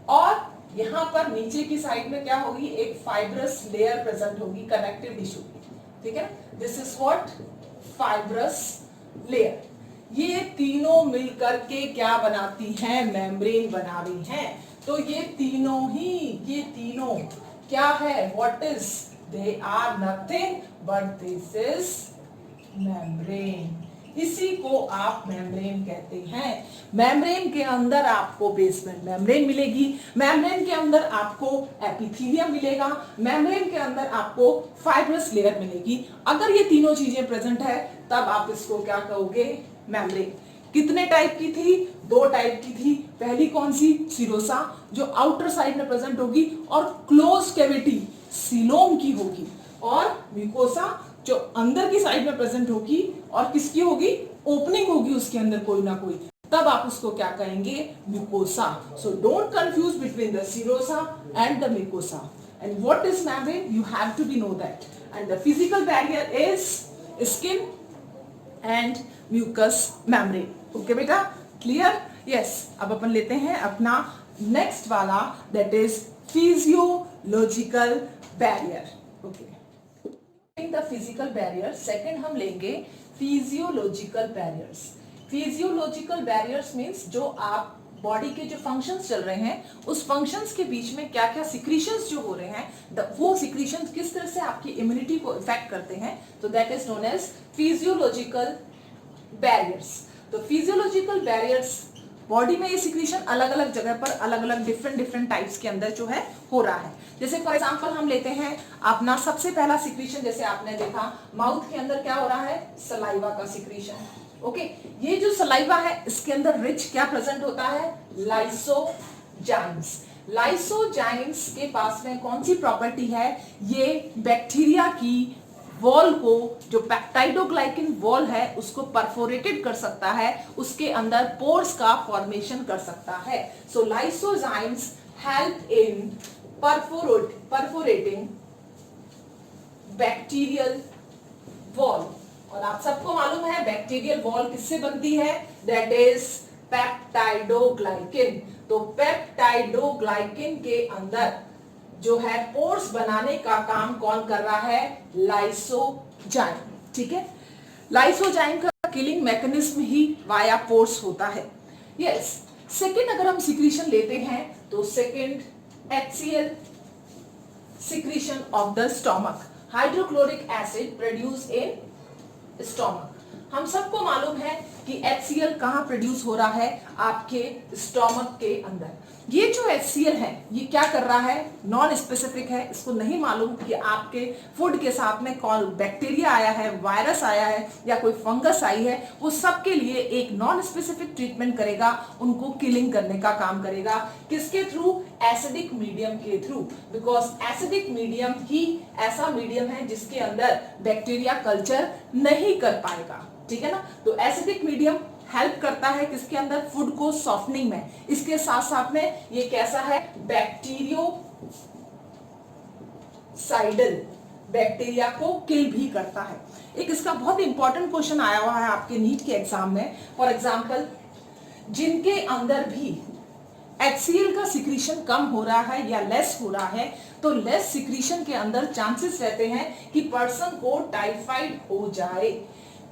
और यहां पर नीचे की साइड में क्या होगी, एक फाइब्रस लेयर प्रेजेंट होगी कनेक्टिव टिश्यू की, ठीक है, this is what, fibrous layer. ये तीनों मिलकर के क्या बनाती हैं, मेम्ब्रेन बना रही हैं। तो ये तीनों क्या है, what is, they are nothing but this is membrane. इसी को आप मेम्ब्रेन कहते हैं। मेम्ब्रेन के अंदर आपको बेसमेंट मेम्ब्रेन मिलेगी, मेम्ब्रेन के अंदर आपको एपिथेलियम मिलेगा, मेम्ब्रेन के अंदर आपको फाइब्रस लेयर मिलेगी। अगर ये तीनों चीजें प्रेजेंट है तब आप इसको क्या कहोगे, मेम्ब्रेन। कितने टाइप की थी, 2 टाइप की थी। पहली कौन सी, सीरोसा, जो आउटर साइड में प्रेजेंट होगी और क्लोज कैविटी सीलोम की होगी, और म्यूकोसा जो अंदर की साइड में प्रेजेंट होगी और किसकी होगी, ओपनिंग होगी उसके अंदर कोई ना कोई, तब आप उसको क्या कहेंगे, mucosa. So don't confuse between the serosa and the mucosa. And what is membrane, you have to be no that. And the physical barrier is skin and mucus membrane. Okay बेटा, क्लियर? यस। अब अपन लेते हैं अपना next वाला, that is physiological barrier. Okay, the physical barrier, second हम लेंगे physiological barriers. Physiological barriers means जो आप बॉडी के जो फंक्शंस चल रहे हैं, उस फंक्शंस के बीच में क्या क्या सिक्रीशंस जो हो रहे हैं, वो सिक्रीशंस किस तरह से आपकी इम्यूनिटी को इफेक्ट करते हैं, तो that is known as physiological barriers. तो फिजियोलॉजिकल बैरियर्स, बॉडी में ये सिक्रीशन अलग अलग जगह पर अलग अलग डिफरेंट टाइप्स के अंदर जो है हो रहा है। जैसे फॉर एग्जांपल हम लेते हैं अपना सबसे पहला सिक्रीशन, जैसे आपने देखा माउथ के अंदर क्या हो रहा है, सलाइवा का सिक्रीशन। ओके, ये जो सलाइवा है इसके अंदर रिच क्या प्रेजेंट होता है, लाइसोजाइम्स। लाइसोजाइम्स के पास में कौन सी प्रॉपर्टी है, ये बैक्टीरिया की वॉल को, जो पेप्टाइडोग्लाइकिन वॉल है उसको परफोरेटेड कर सकता है, उसके अंदर पोर्स का फॉर्मेशन कर सकता है। So lysozymes help in perforating bacterial wall. और आप सबको मालूम है बैक्टीरियल वॉल किससे बनती है, दैट इज पेप्टाइडोग्लाइकिन। तो पेप्टाइडोग्लाइकिन के अंदर जो है पोर्स बनाने का काम कौन कर रहा है, लाइसोजाइम। ठीक है, लाइसोजाइम का किलिंग मैकेनिज्म ही वाया पोर्स होता है। यस। सेकंड अगर हम सिक्रीशन लेते हैं तो second HCl secretion of the stomach, hydrochloric acid produce in stomach. हम सबको मालूम है कि HCl कहाँ प्रोड्यूस हो रहा है, आपके स्टोमक के अंदर। ये जो HCl है ये क्या कर रहा है, नॉन स्पेसिफिक है, इसको नहीं मालूम कि आपके फूड के साथ में कौन बैक्टीरिया आया है, वायरस आया है या कोई फंगस आई है, वो सबके लिए एक नॉन स्पेसिफिक ट्रीटमेंट करेगा, उनको किलिंग करने का काम करेगा। किसके थ्रू, एसिडिक मीडियम के थ्रू, बिकॉज एसिडिक मीडियम ही ऐसा मीडियम है जिसके अंदर बैक्टीरिया कल्चर नहीं कर पाएगा, ठीक है ना। तो एसिडिक मीडियम हेल्प करता है किसके अंदर, फूड को सॉफ्टनिंग में। इसके साथ साथ में ये कैसा है, बैक्टीरियोसाइडल, बैक्टीरिया को किल भी करता है। एक इसका बहुत इंपॉर्टेंट क्वेश्चन आया हुआ है आपके नीट के एग्जाम में। फॉर एग्जांपल, जिनके अंदर भी HCl का सिक्रीशन कम हो रहा है या लेस हो रहा है, तो लेस सिक्रीशन के अंदर चांसेस रहते हैं कि पर्सन को टाइफाइड हो जाए।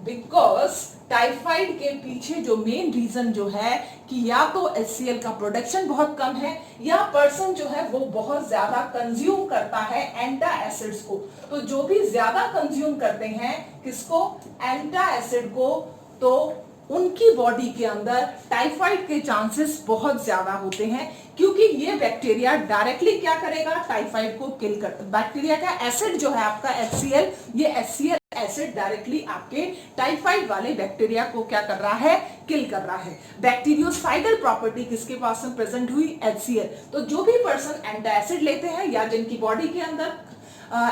बिकॉज टाइफाइड के पीछे जो मेन रीजन जो है कि या तो HCl का प्रोडक्शन बहुत कम है या पर्सन जो है वो बहुत ज्यादा कंज्यूम करता है एंटासिड्स को। तो जो भी ज्यादा कंज्यूम करते हैं किसको, एंटासिड को, तो उनकी बॉडी के अंदर टाइफाइड के चांसेस बहुत ज्यादा होते हैं, क्योंकि ये बैक्टीरिया डायरेक्टली क्या करेगा, टाइफाइड को किल कर। बैक्टीरिया का एसिड जो है आपका HCl, ये HCl एसिड डायरेक्टली आपके टाइफाइड वाले बैक्टीरिया को क्या कर रहा है, किल कर रहा है। बैक्टीरियोसाइडल प्रॉपर्टी किसके पास में प्रेजेंट हुई, HCl। तो जो भी पर्सन एंटासिड लेते हैं या जिनकी बॉडी के अंदर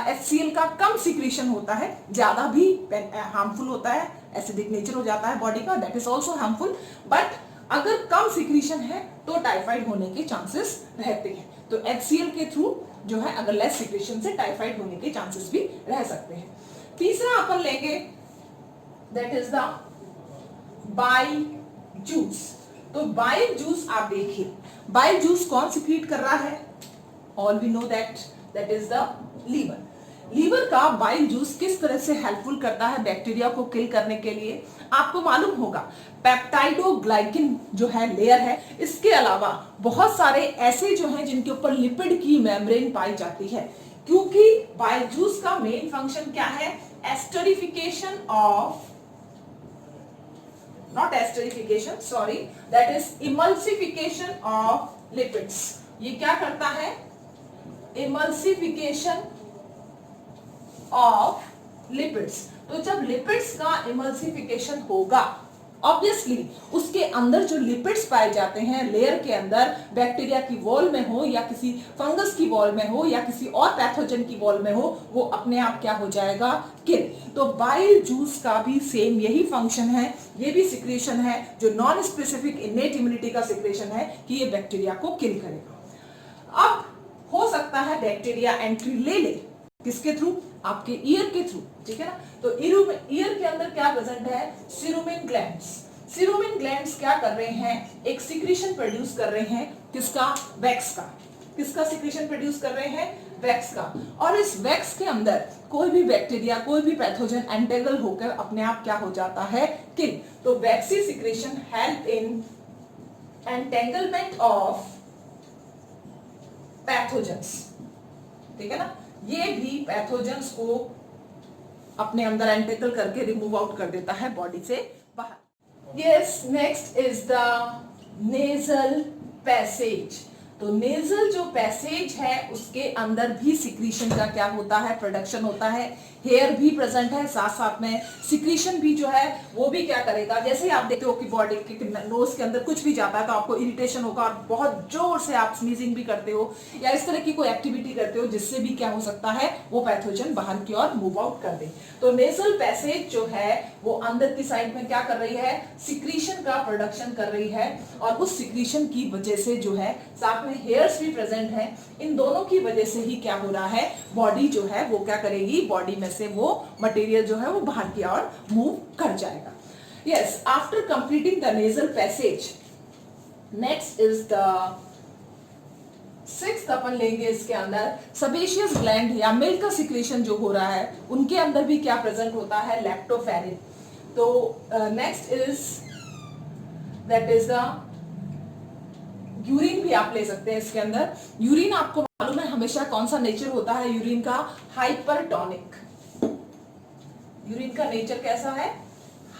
HCl का कम सिक्रीशन होता है, ज्यादा भी हार्मफुल होता है, एसिडिक नेचर हो जाता है बॉडी का, that is also harmful. But अगर कम सिक्रीशन है तो टाइफाइड होने के चांसेस रहते हैं। तो HCl के थ्रू जो है अगर लेस सिक्रीशन से टाइफाइड होने के चांसेस भी रह सकते हैं। तीसरा अपन लेंगे, that is the bile juice. तो बाइल जूस आप देखिए, बाइल जूस कौन सिक्रीट कर रहा है, all we know that is the liver. Liver का बाइल जूस किस तरह से हेल्पफुल करता है बैक्टीरिया को किल करने के लिए, आपको मालूम होगा। पेप्टाइडोग्लाइकिन जो है लेयर है, इसके अलावा बहुत सारे ऐसे जो हैं जिनके ऊपर लिपिड की मेम्ब्रेन पाई जाती है, क्योंकि बाइल जूस का मेन फंक्शन क्या है, esterification of, not esterification, sorry, that is emulsification of lipids. ये क्या करता है, इमल्सिफिकेशन ऑफ लिपिड्स। तो जब लिपिड्स का इमल्सिफिकेशन होगा, ऑब्वियसली उसके अंदर जो लिपिड्स पाए जाते हैं लेयर के अंदर, बैक्टीरिया की वॉल में हो या किसी फंगस की वॉल में हो या किसी और पैथोजन की वॉल में हो, वो अपने आप क्या हो जाएगा, किल। तो बाइल जूस का भी सेम यही फंक्शन है, ये भी सिक्रेशन है जो नॉन स्पेसिफिक इनेट इम्यूनिटी का सिक्रेशन है कि ये बैक्टीरिया को किल करेगा। अब हो सकता है बैक्टीरिया एंट्री ले ले, किसके थ्रू, आपके ईयर के थ्रू, ठीक है ना। तो ईयर के अंदर क्या प्रेजेंट है, सीरुमिन ग्लैंड्स। सीरुमिन ग्लैंड्स क्या कर रहे हैं, एक सिक्रीशन प्रोड्यूस कर रहे हैं, किसका, वैक्स का। किसका सिक्रीशन प्रोड्यूस कर रहे हैं, वैक्स का। और इस वैक्स के अंदर कोई भी बैक्टीरिया, कोई भी पैथोजन एंटेगल होकर अपने आप क्या हो जाता है, किल। तो waxy secretion help in entanglement of pathogens, ठीक है ना। ये भी पैथोजेंस को अपने अंदर एंटेकल करके रिमूव आउट कर देता है बॉडी से बाहर। Yes, next is the nasal passage. तो नेजल जो पैसेज है उसके अंदर भी सिक्रीशन का क्या होता है, प्रोडक्शन होता है। हेयर भी प्रेजेंट है, साथ साथ में सिक्रीशन भी जो है वो भी क्या करेगा, जैसे आप देखते हो कि बॉडी के नोज के अंदर कुछ भी जाता है तो आपको इरिटेशन होगा और बहुत जोर से आप स्नीजिंग भी करते हो या इस तरह की कोई एक्टिविटी करते हो जिससे भी क्या हो सकता है, वो पैथोजन बाहर की ओर मूव आउट कर दे। तो नेजल पैसेज जो है वो अंदर की साइड में क्या कर रही है, सिक्रीशन का प्रोडक्शन कर रही है, और उस सिक्रीशन की वजह से जो है साथ में हेयर्स भी प्रेजेंट है। इन दोनों की वजह से ही क्या हो रहा है, बॉडी जो है वो क्या करेगी, बॉडी में से वो मटेरियल जो है वो बाहर की ओर मूव कर जाएगा। Yes, after completing the nasal passage, next is the sixth अपन लेंगे। इसके अंदर सेबेशियस ग्लैंड या मिल्क का सिक्रेशन जो हो रहा है उनके अंदर भी क्या प्रेजेंट होता है, लैक्टोफेरिन। तो next is that is the urine भी आप ले सकते हैं इसके अंदर। यूरिन आपको मालूम है हमेशा कौन सा नेचर होता है यूरिन का, हाइपरटोनिक। यूरिन का नेचर कैसा है,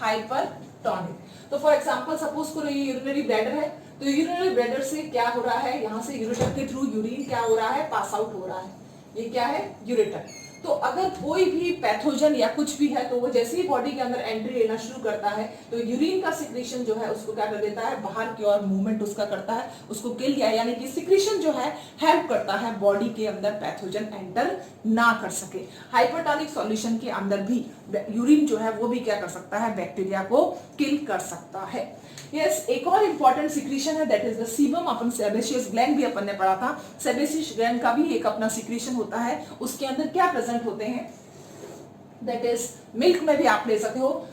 हाइपरटोनिक। तो फॉर एग्जांपल सपोज करो ये यूरिनरी ब्लैडर है, तो यूरिनरी ब्लैडर से क्या हो रहा है, यहाँ से यूरेटर के थ्रू यूरिन क्या हो रहा है, पास आउट हो रहा है, ये क्या है, यूरेटर। तो अगर कोई भी पैथोजन या कुछ भी है तो वो जैसे ही बॉडी के अंदर एंट्री लेना शुरू करता है तो यूरिन का सिक्रीशन जो है उसको क्या कर देता है, बाहर की ओर मूवमेंट उसका करता है, उसको किल किया, यानी कि सिक्रीशन जो है हेल्प करता है बॉडी के अंदर पैथोजन एंटर ना कर सके। हाइपरटोनिक सॉल्यूशन के अंदर भी यूरिन जो है वो भी क्या कर सकता है, बैक्टीरिया को किल कर सकता है। यस, एक और इंपॉर्टेंट सिक्रीशन है that is the sebum. Upon sebaceous gland भी अपन ने पढ़ा था, सेबेशियस ग्लैंड का भी एक अपना सिक्रीशन होता है, उसके अंदर क्या प्रेजेंट होते हैं, दैट इज मिल्क में भी आप ले सकते हो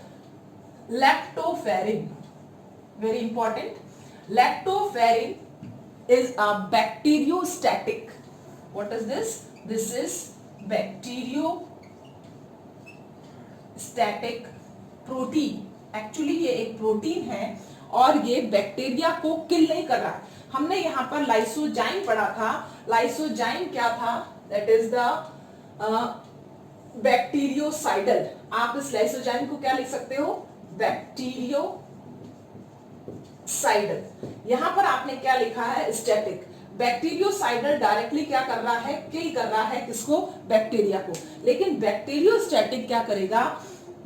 lactoferrin, very important. Lactoferrin is a bacteriostatic, what is this, this is bacteriostatic protein. Actually ये एक प्रोटीन है और ये बैक्टीरिया को किल नहीं कर रहा है। हमने यहाँ पर लाइसोजाइम पढ़ा था, लाइसोजाइम क्या था, दैट इज द बैक्टीरियोसाइडल। आप इस लाइसोजाइम को क्या लिख सकते हो, बैक्टीरियोसाइडल। यहां पर आपने क्या लिखा है, स्टैटिक। बैक्टीरियोसाइडल डायरेक्टली क्या कर रहा है, किल कर रहा है किसको, बैक्टीरिया को। लेकिन बैक्टीरियोस्टैटिक क्या करेगा,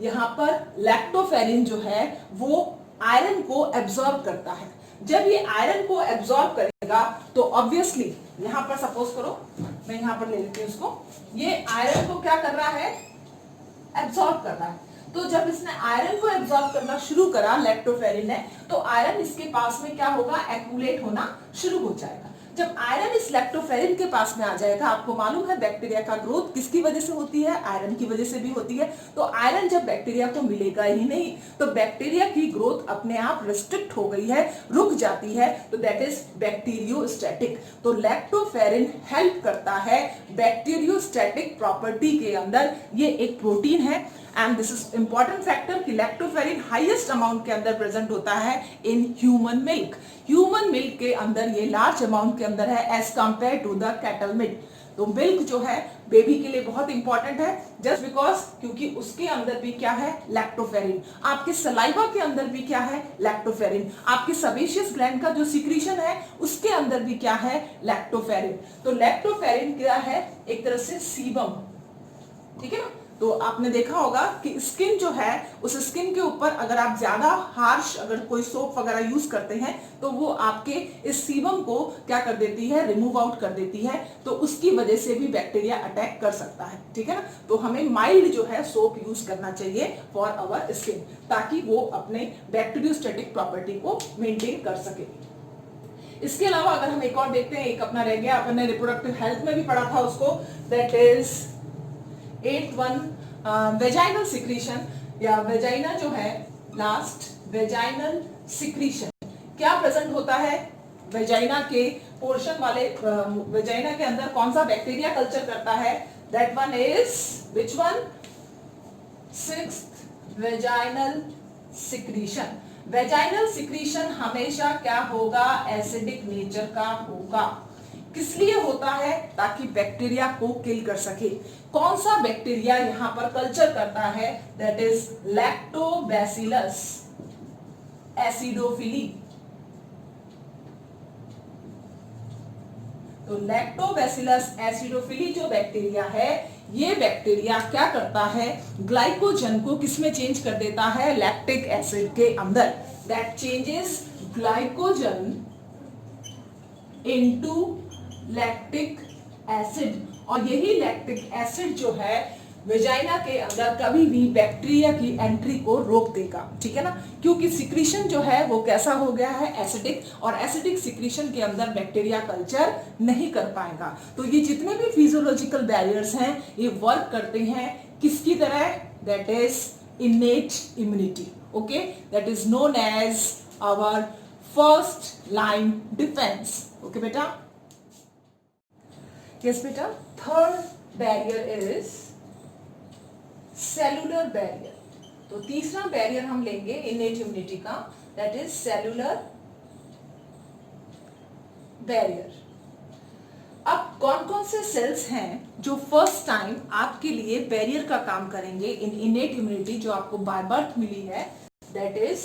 यहां पर लैक्टोफेरिन जो है वो आयरन को एब्जॉर्ब करता है। जब ये आयरन को एब्जॉर्ब करेगा तो ऑब्वियसली यहां पर सपोज करो, मैं यहां पर ले लेती हूं उसको, ये आयरन को क्या कर रहा है, एब्जॉर्ब कर रहा है। तो जब इसने आयरन को एब्जॉर्ब करना शुरू करा लैक्टोफेरिन ने, तो आयरन इसके पास में क्या होगा, एक्यूमुलेट होना शुरू हो जाएगा। जब आयरन इस लैक्टोफेरिन के पास में आ जाएगा, आपको मालूम है बैक्टीरिया का ग्रोथ किसकी वजह से होती है, आयरन की वजह से भी होती है। तो आयरन जब बैक्टीरिया को मिलेगा ही नहीं तो बैक्टीरिया की ग्रोथ अपने आप रिस्ट्रिक्ट हो गई है, रुक जाती है, तो दैट इज बैक्टीरियोस्टैटिक। तो लैक्टोफेरिन हेल्प करता है बैक्टीरियोस्टैटिक प्रॉपर्टी के अंदर। ये एक प्रोटीन है and this is important factor कि लैक्टोफेरिन हाईएस्ट अमाउंट के अंदर प्रेजेंट होता है in human milk. Human milk के अंदर ये लार्ज अमाउंट के अंदर है as compare to the cattle milk. तो मिल्क जो है बेबी के लिए बहुत इंपॉर्टेंट है, जस्ट बिकॉज क्योंकि उसके अंदर भी क्या है, लैक्टोफेरिन। आपके सलाइवा के अंदर भी क्या है, लैक्टोफेरिन। आपके सेबेशियस ग्लैंड का जो सिक्रीशन है उसके अंदर भी क्या है, लैक्टोफेरिन। तो लैक्टोफेरिन क्या है, एक तरह से सीबम, ठीक है ना। तो आपने देखा होगा कि स्किन जो है, उस स्किन के ऊपर अगर आप ज्यादा हार्श अगर कोई सोप वगैरह यूज करते हैं तो वो आपके इस सीबम को क्या कर देती है, रिमूव आउट कर देती है। तो उसकी वजह से भी बैक्टीरिया अटैक कर सकता है, ठीक है ना। तो हमें माइल्ड जो है सोप यूज करना चाहिए फॉर आवर स्किन, ताकि वो अपने बैक्टीरियोस्टैटिक प्रॉपर्टी को मेंटेन कर सके। इसके अलावा अगर हम एक और देखते हैं, एक अपना रह गया, अपने रिप्रोडक्टिव हेल्थ में भी पढ़ा था उसको, that is 8th one vaginal secretion, या वेजाइना जो है लास्ट, वेजाइनल सिक्रीशन। क्या प्रेजेंट होता है वेजाइना के पोर्शन वाले, वेजाइना के अंदर कौन सा बैक्टीरिया कल्चर करता है, that one is which one, 6th vaginal secretion. Vaginal secretion हमेशा क्या होगा, एसिडिक नेचर का होगा। किस लिए होता है, ताकि बैक्टीरिया को किल कर सके। कौन सा बैक्टीरिया यहां पर कल्चर करता है, दैट इज लैक्टोबैसिलस एसिडोफिली। तो लैक्टोबैसिलस एसिडोफिली जो बैक्टीरिया है, ये बैक्टीरिया क्या करता है, ग्लाइकोजन को किसमें चेंज कर देता है, लैक्टिक एसिड के अंदर। That changes glycogen into lactic acid, और यही लैक्टिक एसिड जो है वेजाइना के अंदर कभी भी बैक्टीरिया की एंट्री को रोक देगा, ठीक है ना। क्योंकि सिक्रीशन जो है वो कैसा हो गया है, एसिडिक, और एसिडिक सिक्रीशन के अंदर बैक्टीरिया कल्चर नहीं कर पाएगा। तो ये जितने भी फिजियोलॉजिकल बैरियर्स हैं ये वर्क करते हैं किसकी तरह, that is innate immunity, okay, that is known as our first line defence. Okay बेटा, यस बेटा। Third barrier is cellular barrier. तो तीसरा बैरियर हम लेंगे इनेट इम्यूनिटी का, दैट इज सेलुलर बैरियर। अब कौन कौन से सेल्स हैं जो फर्स्ट टाइम आपके लिए बैरियर का काम करेंगे इन इनेट इम्यूनिटी जो आपको बाय बर्थ मिली है, दैट इज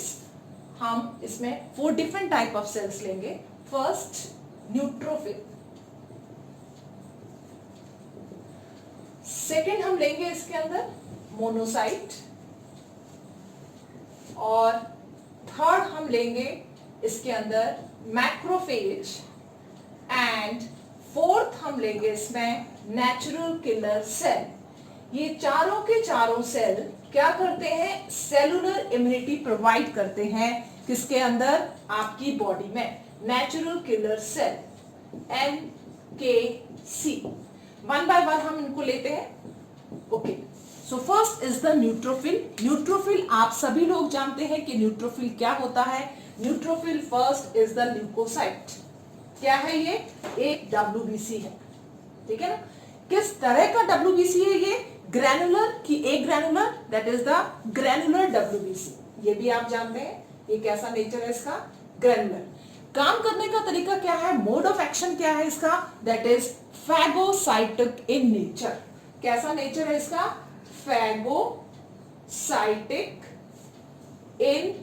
हम इसमें 4 डिफरेंट टाइप ऑफ सेल्स लेंगे. फर्स्ट न्यूट्रोफिल, सेकेंड हम लेंगे इसके अंदर मोनोसाइट, और थर्ड हम लेंगे इसके अंदर मैक्रोफेज, एंड फोर्थ हम लेंगे इसमें नेचुरल किलर सेल. ये चारों के चारों सेल क्या करते हैं? सेलुलर इम्यूनिटी प्रोवाइड करते हैं. किसके अंदर? आपकी बॉडी में. Natural killer cell NKC. One by one हम इनको लेते हैं. Okay, so first is the neutrophil. Neutrophil आप सभी लोग जानते हैं कि न्यूट्रोफिल क्या होता है. Neutrophil first is the leukocyte. क्या है ये? एक WBC है. ठीक है ना. किस तरह का WBC है ये? ग्रैनुलर की एक granular, that is the granular WBC. ये भी आप जानते हैं. ये कैसा नेचर है इसका? ग्रैनुलर. काम करने का तरीका क्या है? मोड ऑफ एक्शन क्या है इसका? That is phagocytic in nature. कैसा नेचर है इसका? Phagocytic in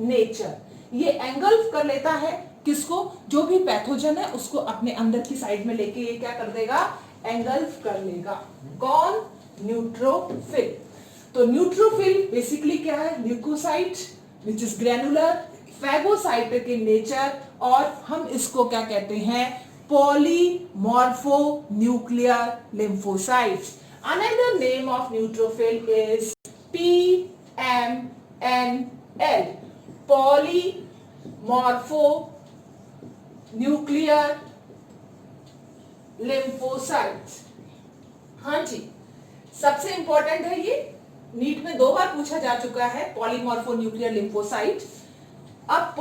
nature. ये एंगल्फ कर लेता है किसको? जो भी पैथोजन है उसको अपने अंदर की साइड में लेके ये क्या कर देगा? एंगल्फ कर लेगा. कौन? न्यूट्रोफिल. तो न्यूट्रोफिल बेसिकली क्या है? Leukocyte which is granular, phagocytic in nature, और हम इसको क्या कहते हैं? Polymorphonuclear lymphocytes. Another name of neutrophil is PMNL, polymorphonuclear lymphocytes. हाँ जी, सबसे इंपॉर्टेंट है ये. नीट में 2 बार पूछा जा चुका है पॉलीमॉर्फोन्यूक्लियर लिम्फोसाइट. अब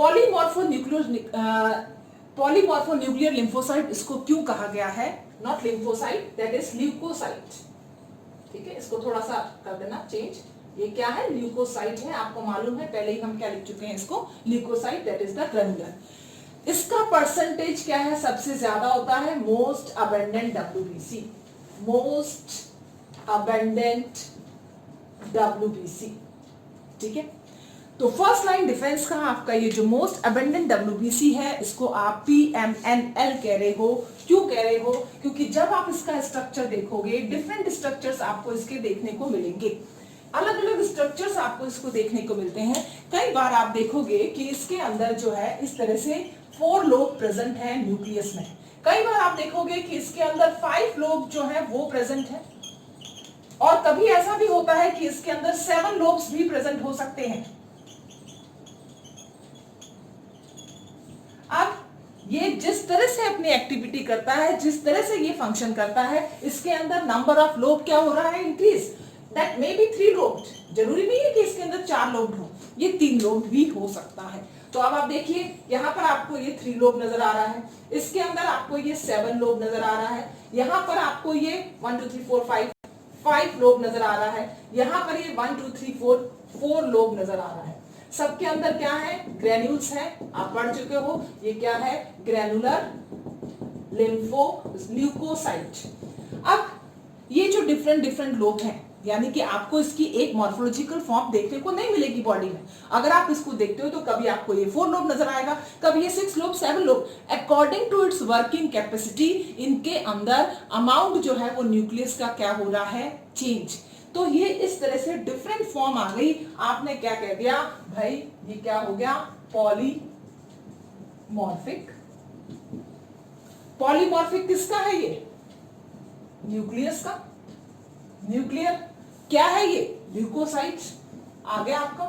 पॉलीमॉर्फोन्यूक्लियर लिम्फोसाइट इसको क्यों कहा गया है? Not lymphocyte, that is leukocyte. ठीक है, इसको थोड़ा सा कर देना चेंज. ये क्या है? ल्यूकोसाइट है. आपको मालूम है, पहले ही हम क्या लिख चुके हैं इसको? Leukocyte, that is the granular. इसका परसेंटेज क्या है? सबसे ज्यादा होता है most abundant WBC. Most abundant WBC. ठीक है, तो फर्स्ट लाइन डिफेंस का आपका ये जो मोस्ट अबंडेंट WBC है, इसको आप PMNL कह रहे हो. क्यों कह रहे हो? क्योंकि जब आप इसका स्ट्रक्चर देखोगे, डिफरेंट स्ट्रक्चर्स आपको इसके देखने को मिलेंगे. अलग अलग स्ट्रक्चर्स आपको इसको देखने को मिलते हैं. कई बार आप देखोगे कि इसके अंदर जो है इस तरह से 4 लोब प्रेजेंट है न्यूक्लियस में. कई बार आप देखोगे कि इसके अंदर 5 लोब जो है वो प्रेजेंट है, और कभी ऐसा भी होता है कि इसके अंदर 7 लोब्स भी प्रेजेंट हो सकते हैं. अब ये जिस तरह से अपनी एक्टिविटी करता है, जिस तरह से ये फंक्शन करता है, इसके अंदर नंबर ऑफ लोब क्या हो रहा है? Increase. That may be 3 lobe. जरूरी नहीं है कि इसके अंदर 4 लोब हो, ये 3 लोब भी हो सकता है. तो अब आप देखिए, यहां पर आपको ये 3 लोब नजर आ रहा है, इसके अंदर आपको ये 7 लोब नजर आ रहा है, यहां पर आपको ये 1 2 3 4 5 लोब नजर आ रहा है, यहां पर ये 1 2 3 4 लोब नजर आ रहा है. सबके अंदर क्या है? ग्रेन्यूल्स है. आप पढ़ चुके हो. ये क्या है? Granular leukocyte. अब ये जो डिफरेंट लोब हैं, यानी कि आपको इसकी एक मॉर्फोलॉजिकल फॉर्म देखने को नहीं मिलेगी बॉडी में. अगर आप इसको देखते हो तो कभी आपको ये 4 लोब नजर आएगा, कभी ये 6 lobe, 7 lobe. According to its working capacity, इनके अंदर अमाउंट जो है वो न्यूक्लियस का क्या हो रहा है? चेंज. तो ये इस तरह से डिफरेंट फॉर्म आ गई. आपने क्या कह दिया भाई? ये क्या हो गया? पॉलीमॉर्फिक. पॉलीमॉर्फिक किसका है ये? न्यूक्लियस का. न्यूक्लियर क्या है ये? ल्यूकोसाइट. आ गया आपका,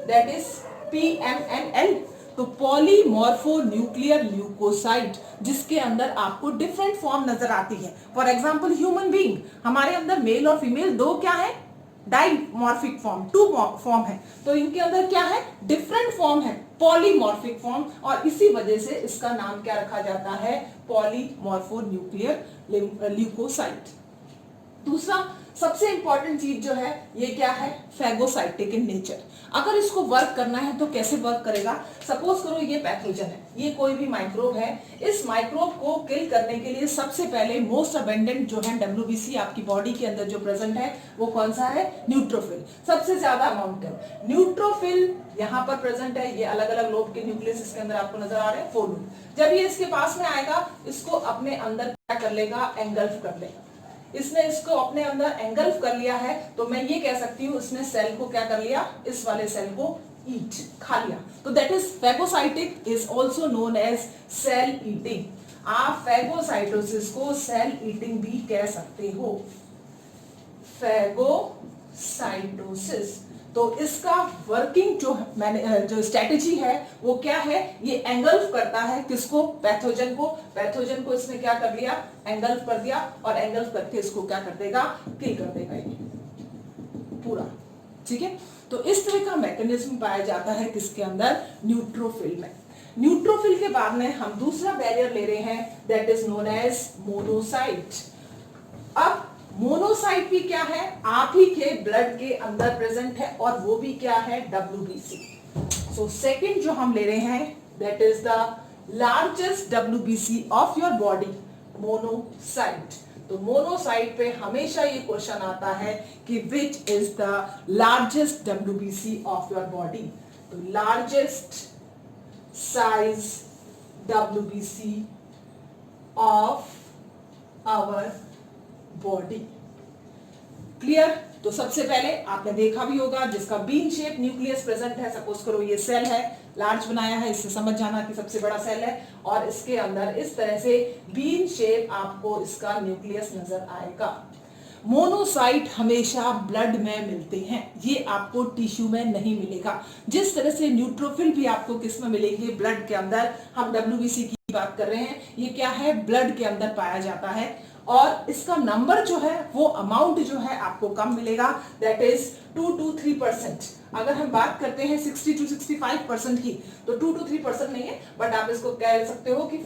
दैट इज PMNL. तो पॉलीमॉर्फोन्यूक्लियर ल्यूकोसाइट, जिसके अंदर आपको डिफरेंट फॉर्म नजर आती है. फॉर एग्जांपल ह्यूमन बीइंग, हमारे अंदर मेल और फीमेल 2 क्या है? डाइमॉर्फिक फॉर्म, 2 फॉर्म है. तो इनके अंदर क्या है? डिफरेंट फॉर्म है, पॉलीमॉर्फिक फॉर्म, और इसी वजह से इसका नाम क्या रखा जाता है? Polymorphonuclear leukocyte. दूसरा सबसे इंपॉर्टेंट चीज जो है ये क्या है, फैगोसाइटिक इन नेचर। अगर इसको वर्क करना है तो कैसे वर्क करेगा, सपोज करो ये पैथोजन है, ये कोई भी माइक्रोब है, इस माइक्रोब को किल करने के लिए सबसे पहले मोस्ट अबेंडेंट जो है WBC आपकी बॉडी के अंदर जो प्रेजेंट है वो कौन सा है, न्यूट्रोफिल, सबसे ज्यादा अमाउंट है न्यूट्रोफिल यहाँ पर प्रेजेंट है। ये अलग अलग लोब के न्यूक्लियस इसके अंदर आपको नजर आ रहे हैं, 4 लोब। जब ये इसके पास में आएगा इसको अपने अंदर क्या कर लेगा, एंगल्फ कर लेगा। इसने इसको अपने अंदर एंगल्फ कर लिया है तो मैं ये कह सकती हूँ इसने सेल को क्या कर लिया, इस वाले सेल को ईट, खा लिया। तो that is phagocytic is also known as cell eating. आप फैगोसाइटोसिस को सेल ईटिंग भी कह सकते हो, फैगोसाइटोसिस। तो इसका वर्किंग जो स्ट्रेटेजी है वो क्या है, ये एंगल्फ करता है किसको, पैथोजन को। पैथोजन को इसने क्या कर लिया, एंगल्फ कर दिया, और एंगल्फ करके इसको क्या कर देगा, किल कर देगा ये पूरा। ठीक है, तो इस तरह का मैकेनिज्म पाया जाता है किसके अंदर, न्यूट्रोफिल में। न्यूट्रोफिल के बाद में हम दूसरा बैरियर ले रहे हैं, that is known as monocyte. अब मोनोसाइट भी क्या है, आप ही के ब्लड के अंदर प्रेजेंट है, और वो भी क्या है, WBC। सो सेकंड जो हम ले रहे हैं that is the largest WBC of your body, monocyte. तो मोनोसाइट पे हमेशा ये क्वेश्चन आता है कि which is the largest WBC of your body. तो largest size WBC of our body. Clear. तो सबसे पहले आपने देखा भी होगा जिसका बीन शेप न्यूक्लियस प्रेजेंट है, सपोज करो ये सेल है, लार्ज बनाया है, इससे समझ जाना कि सबसे बड़ा सेल है, और इसके अंदर इस तरह से बीन शेप आपको इसका न्यूक्लियस नजर आएगा। मोनोसाइट हमेशा ब्लड में मिलते हैं, ये आपको टिश्यू में नहीं मिलेगा। जिस तरह से न्यूट्रोफिल भी आपको किस में मिलेंगे, ब्लड के अंदर। हम WBC की बात कर रहे हैं, ये क्या है, ब्लड के अंदर पाया जाता है, और इसका नंबर जो है वो अमाउंट जो है आपको कम मिलेगा, दैट इज 2 to 3%। अगर हम बात करते हैं 60 to 65% की, तो 2 to 3% नहीं है, बट आप इसको कह सकते हो कि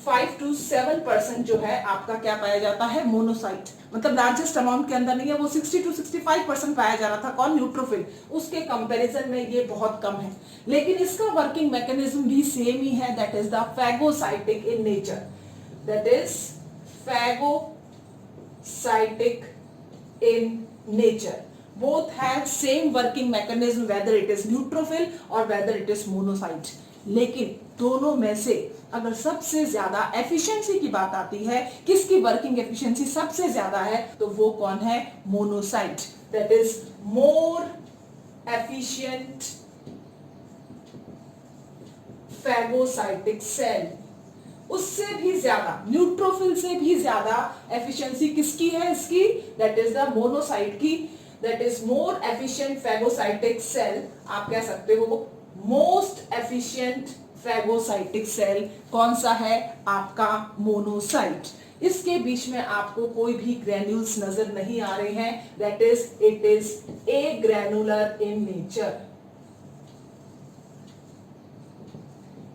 5 to 7% जो है आपका क्या पाया जाता है, मोनोसाइट। मतलब लार्जेस्ट अमाउंट के अंदर नहीं है, वो 60 to 65% पाया जा रहा था, कौन, न्यूट्रोफिल। उसके कंपैरिजन में ये बहुत कम है, लेकिन इसका वर्किंग मैकेनिज्म भी सेम ही है, that is the phagocytic in nature. That is phagocytic in nature. Both have same working mechanism, whether it is neutrophil or whether it is monocyte. लेकिन दोनों में से अगर सबसे ज्यादा एफिशिएंसी की बात आती है, किसकी वर्किंग एफिशिएंसी सबसे ज्यादा है, तो वो कौन है, monocyte. That is more efficient phagocytic cell. उससे भी ज्यादा, न्यूट्रोफिल से भी ज्यादा एफिशिएंसी किसकी है इसकी, दैट इज द मोनोसाइट की। That is more efficient phagocytic cell. आप कह सकते हो मोस्ट एफिशिएंट फैगोसाइटिक सेल कौन सा है, आपका मोनोसाइट। इसके बीच में आपको कोई भी ग्रैन्यूल्स नजर नहीं आ रहे हैं, that is it is a granular in nature.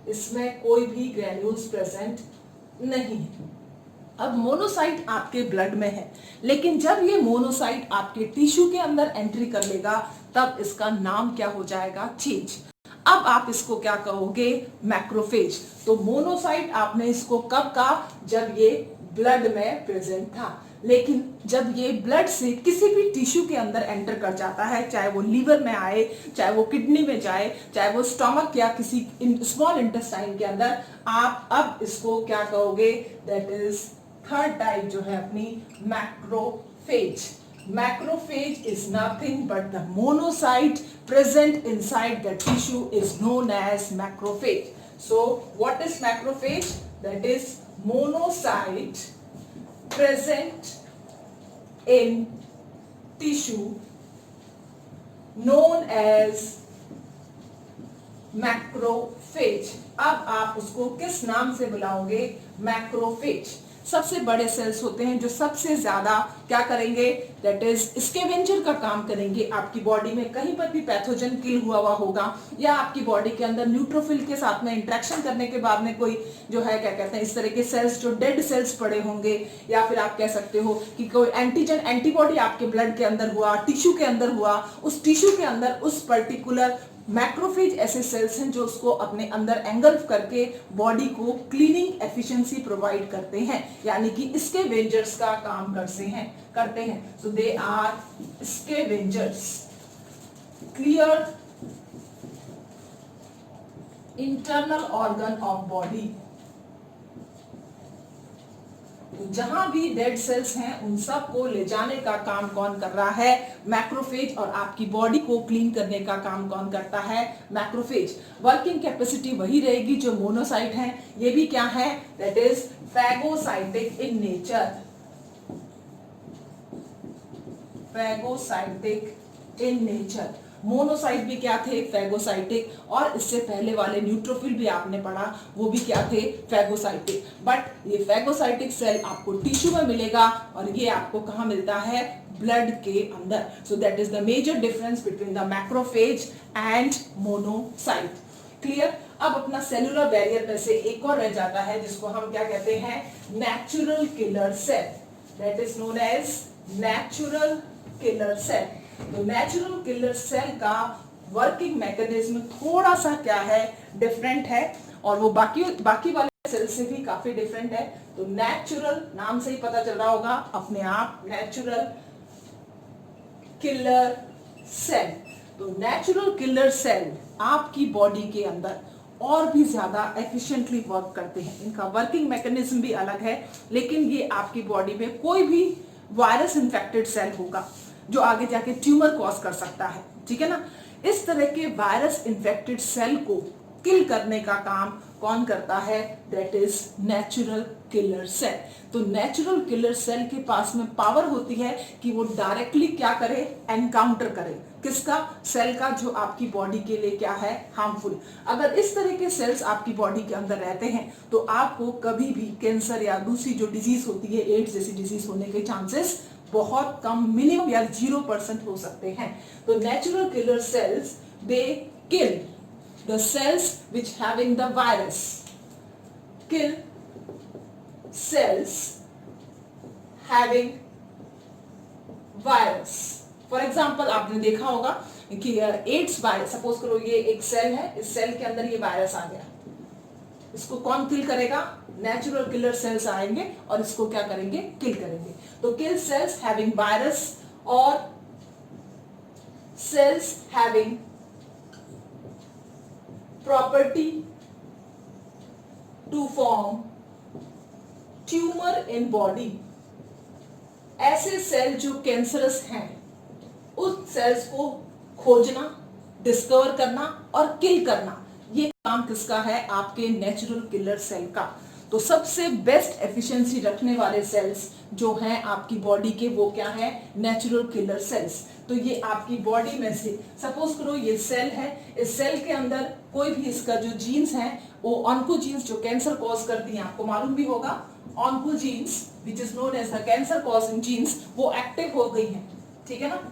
इसमें कोई भी ग्रैन्यूल्स प्रेजेंट नहीं है। अब मोनोसाइट आपके ब्लड में है, लेकिन जब ये मोनोसाइट आपके टिश्यू के अंदर एंट्री कर लेगा तब इसका नाम क्या हो जाएगा, चेंज। अब आप इसको क्या कहोगे, मैक्रोफेज। तो मोनोसाइट आपने इसको कब कहा, जब ये ब्लड में प्रेजेंट था, लेकिन जब ये ब्लड से किसी भी टिश्यू के अंदर एंटर कर जाता है, चाहे वो लीवर में आए, चाहे वो किडनी में जाए, चाहे वो स्टमक या किसी स्मॉल इंटेस्टाइन के अंदर, आप अब इसको क्या कहोगे, दैट इज थर्ड टाइप जो है अपनी, macrophage. Macrophage is nothing but the monocyte present inside the tissue is known as macrophage. So what is macrophage? That is monocyte present in tissue known as macrophage. अब आप उसको किस नाम से बुलाओगे, macrophage. सबसे बड़े सेल्स होते हैं जो सबसे ज्यादा क्या करेंगे, दैट इज स्कैवेंजर का काम करेंगे। आपकी बॉडी में कहीं पर भी पैथोजन किल हुआ होगा या आपकी बॉडी के अंदर न्यूट्रोफिल के साथ में इंटरेक्शन करने के बाद में कोई जो है क्या कहते हैं इस तरह के सेल्स जो डेड सेल्स पड़े होंगे, या फिर आप कह सकते हो कि कोई एंटीजन एंटीबॉडी आपके ब्लड के अंदर हुआ, टिश्यू के अंदर हुआ, उस टिश्यू के अंदर उस पर्टिकुलर मैक्रोफेज ऐसे सेल्स हैं जो उसको अपने अंदर एंगल्फ करके बॉडी को क्लीनिंग एफिशिएंसी प्रोवाइड करते हैं, यानी कि स्कैवेंजर्स का काम करते हैं। So they are scavengers, clear internal organ of body. जहां भी डेड सेल्स हैं उन सब को ले जाने का काम कौन कर रहा है? मैक्रोफेज। और आपकी बॉडी को क्लीन करने का काम कौन करता है? मैक्रोफेज। वर्किंग कैपेसिटी वही रहेगी जो मोनोसाइट है। ये भी क्या है? That is phagocytic in nature, phagocytic in nature. Monocyte भी क्या थे? फैगोसाइटिक। और इससे पहले वाले न्यूट्रोफिल भी आपने पढ़ा, वो भी क्या थे? फैगोसाइटिक। बट ये फैगोसाइटिक सेल आपको टिश्यू में मिलेगा और ये आपको कहाँ मिलता है? ब्लड के अंदर। So that is the major difference between the macrophage and monocyte. Clear? अब अपना सेलुलर बैरियर में से एक और रह जाता है जिसको हम क्या कहते हैं? Natural killer cell. That is known as natural killer cell. तो नेचुरल किलर सेल का वर्किंग मैकेनिज्म थोड़ा सा क्या है? डिफरेंट है, और वो बाकी वाले सेल से भी काफी डिफरेंट है। तो नेचुरल, नाम से ही पता चल रहा होगा अपने आप, नेचुरल किलर सेल। तो नेचुरल किलर सेल आपकी बॉडी के अंदर और भी ज्यादा एफिशिएंटली वर्क करते हैं। इनका वर्किंग मैकेनिज्म भी अलग है, लेकिन ये आपकी बॉडी में कोई भी वायरस इन्फेक्टेड सेल होगा जो आगे जाके ट्यूमर कॉज कर सकता है, ठीक है ना। इस तरह के वायरस इन्फेक्टेड सेल को किल करने का काम कौन करता है? That is natural killer cell. तो नेचुरल किलर सेल के पास में पावर होती है कि वो डायरेक्टली क्या करे? एनकाउंटर करे। किसका? सेल का जो आपकी बॉडी के लिए क्या है? हार्मफुल। अगर इस तरह के सेल्स आपकी बॉडी के अंदर रहते हैं तो आपको कभी भी कैंसर या दूसरी जो डिजीज होती है, एड्स जैसी डिजीज होने के चांसेस बहुत कम, मिनिमम या 0% हो सकते हैं। तो natural killer cells they kill the cells which having the virus, kill cells having virus. For example, आपने देखा होगा कि एड्स वायरस, सपोज करो ये एक सेल है, इस सेल के अंदर ये वायरस आ गया, इसको कौन किल करेगा? नेचुरल किलर सेल्स आएंगे और इसको क्या करेंगे? किल करेंगे। तो किल सेल्स हैविंग वायरस और sales having property to form tumor in body। ऐसे सेल जो कैंसरस हैं उस सेल्स को खोजना, डिस्कवर करना और किल करना, ये काम किसका है? आपके नेचुरल किलर सेल का। तो सबसे बेस्ट एफिशिएंसी रखने वाले सेल्स जो हैं आपकी बॉडी के, वो क्या है? Natural killer cells. तो ये आपकी बॉडी में से, सपोज करो ये सेल है, इस सेल के अंदर कोई भी इसका जो जीन्स है, वो ऑन्कोजीन्स जो कैंसर कॉज करती हैं, आपको मालूम भी होगा, oncogenes which is known as the cancer causing genes, वो एक्टिव हो गई हैं, ठीक है ना।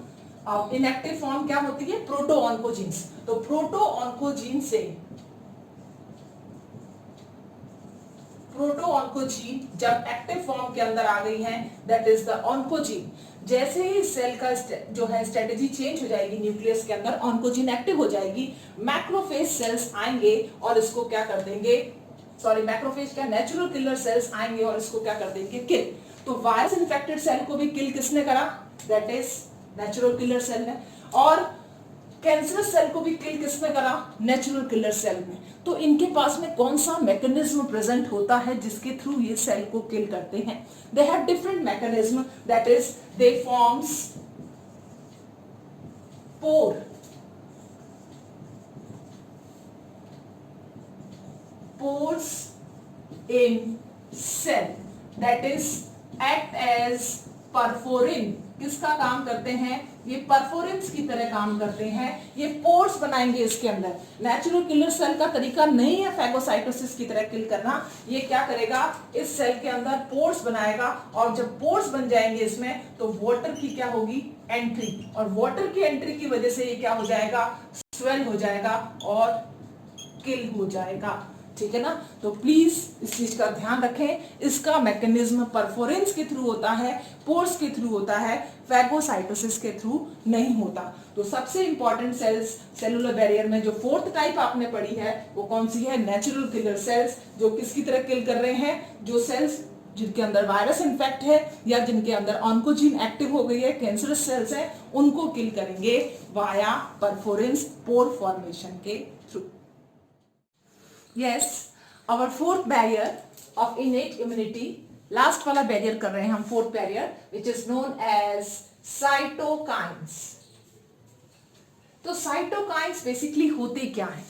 अब इनएक्टिव फॉर्म क्या होती है? Proto oncogenes. तो प्रोटो ऑन्कोजीन से प्रोटो ऑन्कोजीन जब एक्टिव फॉर्म के अंदर आ गई हैं, दैट इज द ऑन्कोजीन। जैसे ही सेल का जो है स्ट्रेटेजी चेंज हो जाएगी, न्यूक्लियस के अंदर ऑन्कोजीन एक्टिव हो जाएगी, मैक्रोफेज सेल्स आएंगे और इसको क्या कर देंगे? सॉरी, मैक्रोफेज क्या, नेचुरल किलर सेल्स आएंगे और इसको क्या कर देंगे? किल। तो वायरस इन्फेक्टेड सेल को भी किल किसने करा? That is natural killer cell ने। और कैंसरस सेल को भी किल किसने करा? नेचुरल किलर सेल में। तो इनके पास में कौन सा मैकेनिज्म प्रेजेंट होता है जिसके थ्रू ये सेल को किल करते हैं? They have different mechanism, that is they forms pore, pores in cell, that is act as perforin किसका काम करते हैं, ये परफोरेंस की तरह काम करते हैं, ये पोर्स बनाएंगे इसके अंदर। नेचुरल किलर सेल का तरीका नहीं है फैगोसाइटोसिस की तरह किल करना, ये क्या करेगा, इस सेल के अंदर पोर्स बनाएगा, और जब पोर्स बन जाएंगे इसमें तो वाटर की क्या होगी, एंट्री, और वाटर की एंट्री की वजह से ये क्या हो जाएगा, स्वेल हो जाएगा और किल हो जाएगा। ठीक है ना, तो प्लीज इस चीज का ध्यान रखें। इसका मैकेनिज्म परफोरेंस के थ्रू होता है, पोर्स के थ्रू होता है, फैगोसाइटोसिस के थ्रू नहीं होता। तो सबसे इंपॉर्टेंट सेल्स सेलुलर बैरियर में जो फोर्थ टाइप आपने पढ़ी है वो कौन सी है, नेचुरल किलर सेल्स, जो किसकी तरह किल कर रहे हैं, जो सेल्स जिनके अंदर वायरस इन्फेक्ट है या जिनके अंदर ऑन्कोजीन एक्टिव हो गई है, कैंसरस सेल्स हैं, उनको किल करेंगे वाया परफोरेंस पोर फॉर्मेशन के through. Yes, our fourth barrier of innate immunity, last वाला barrier कर रहे हैं हम, fourth barrier, which is known as cytokines. तो cytokines basically होते क्या हैं?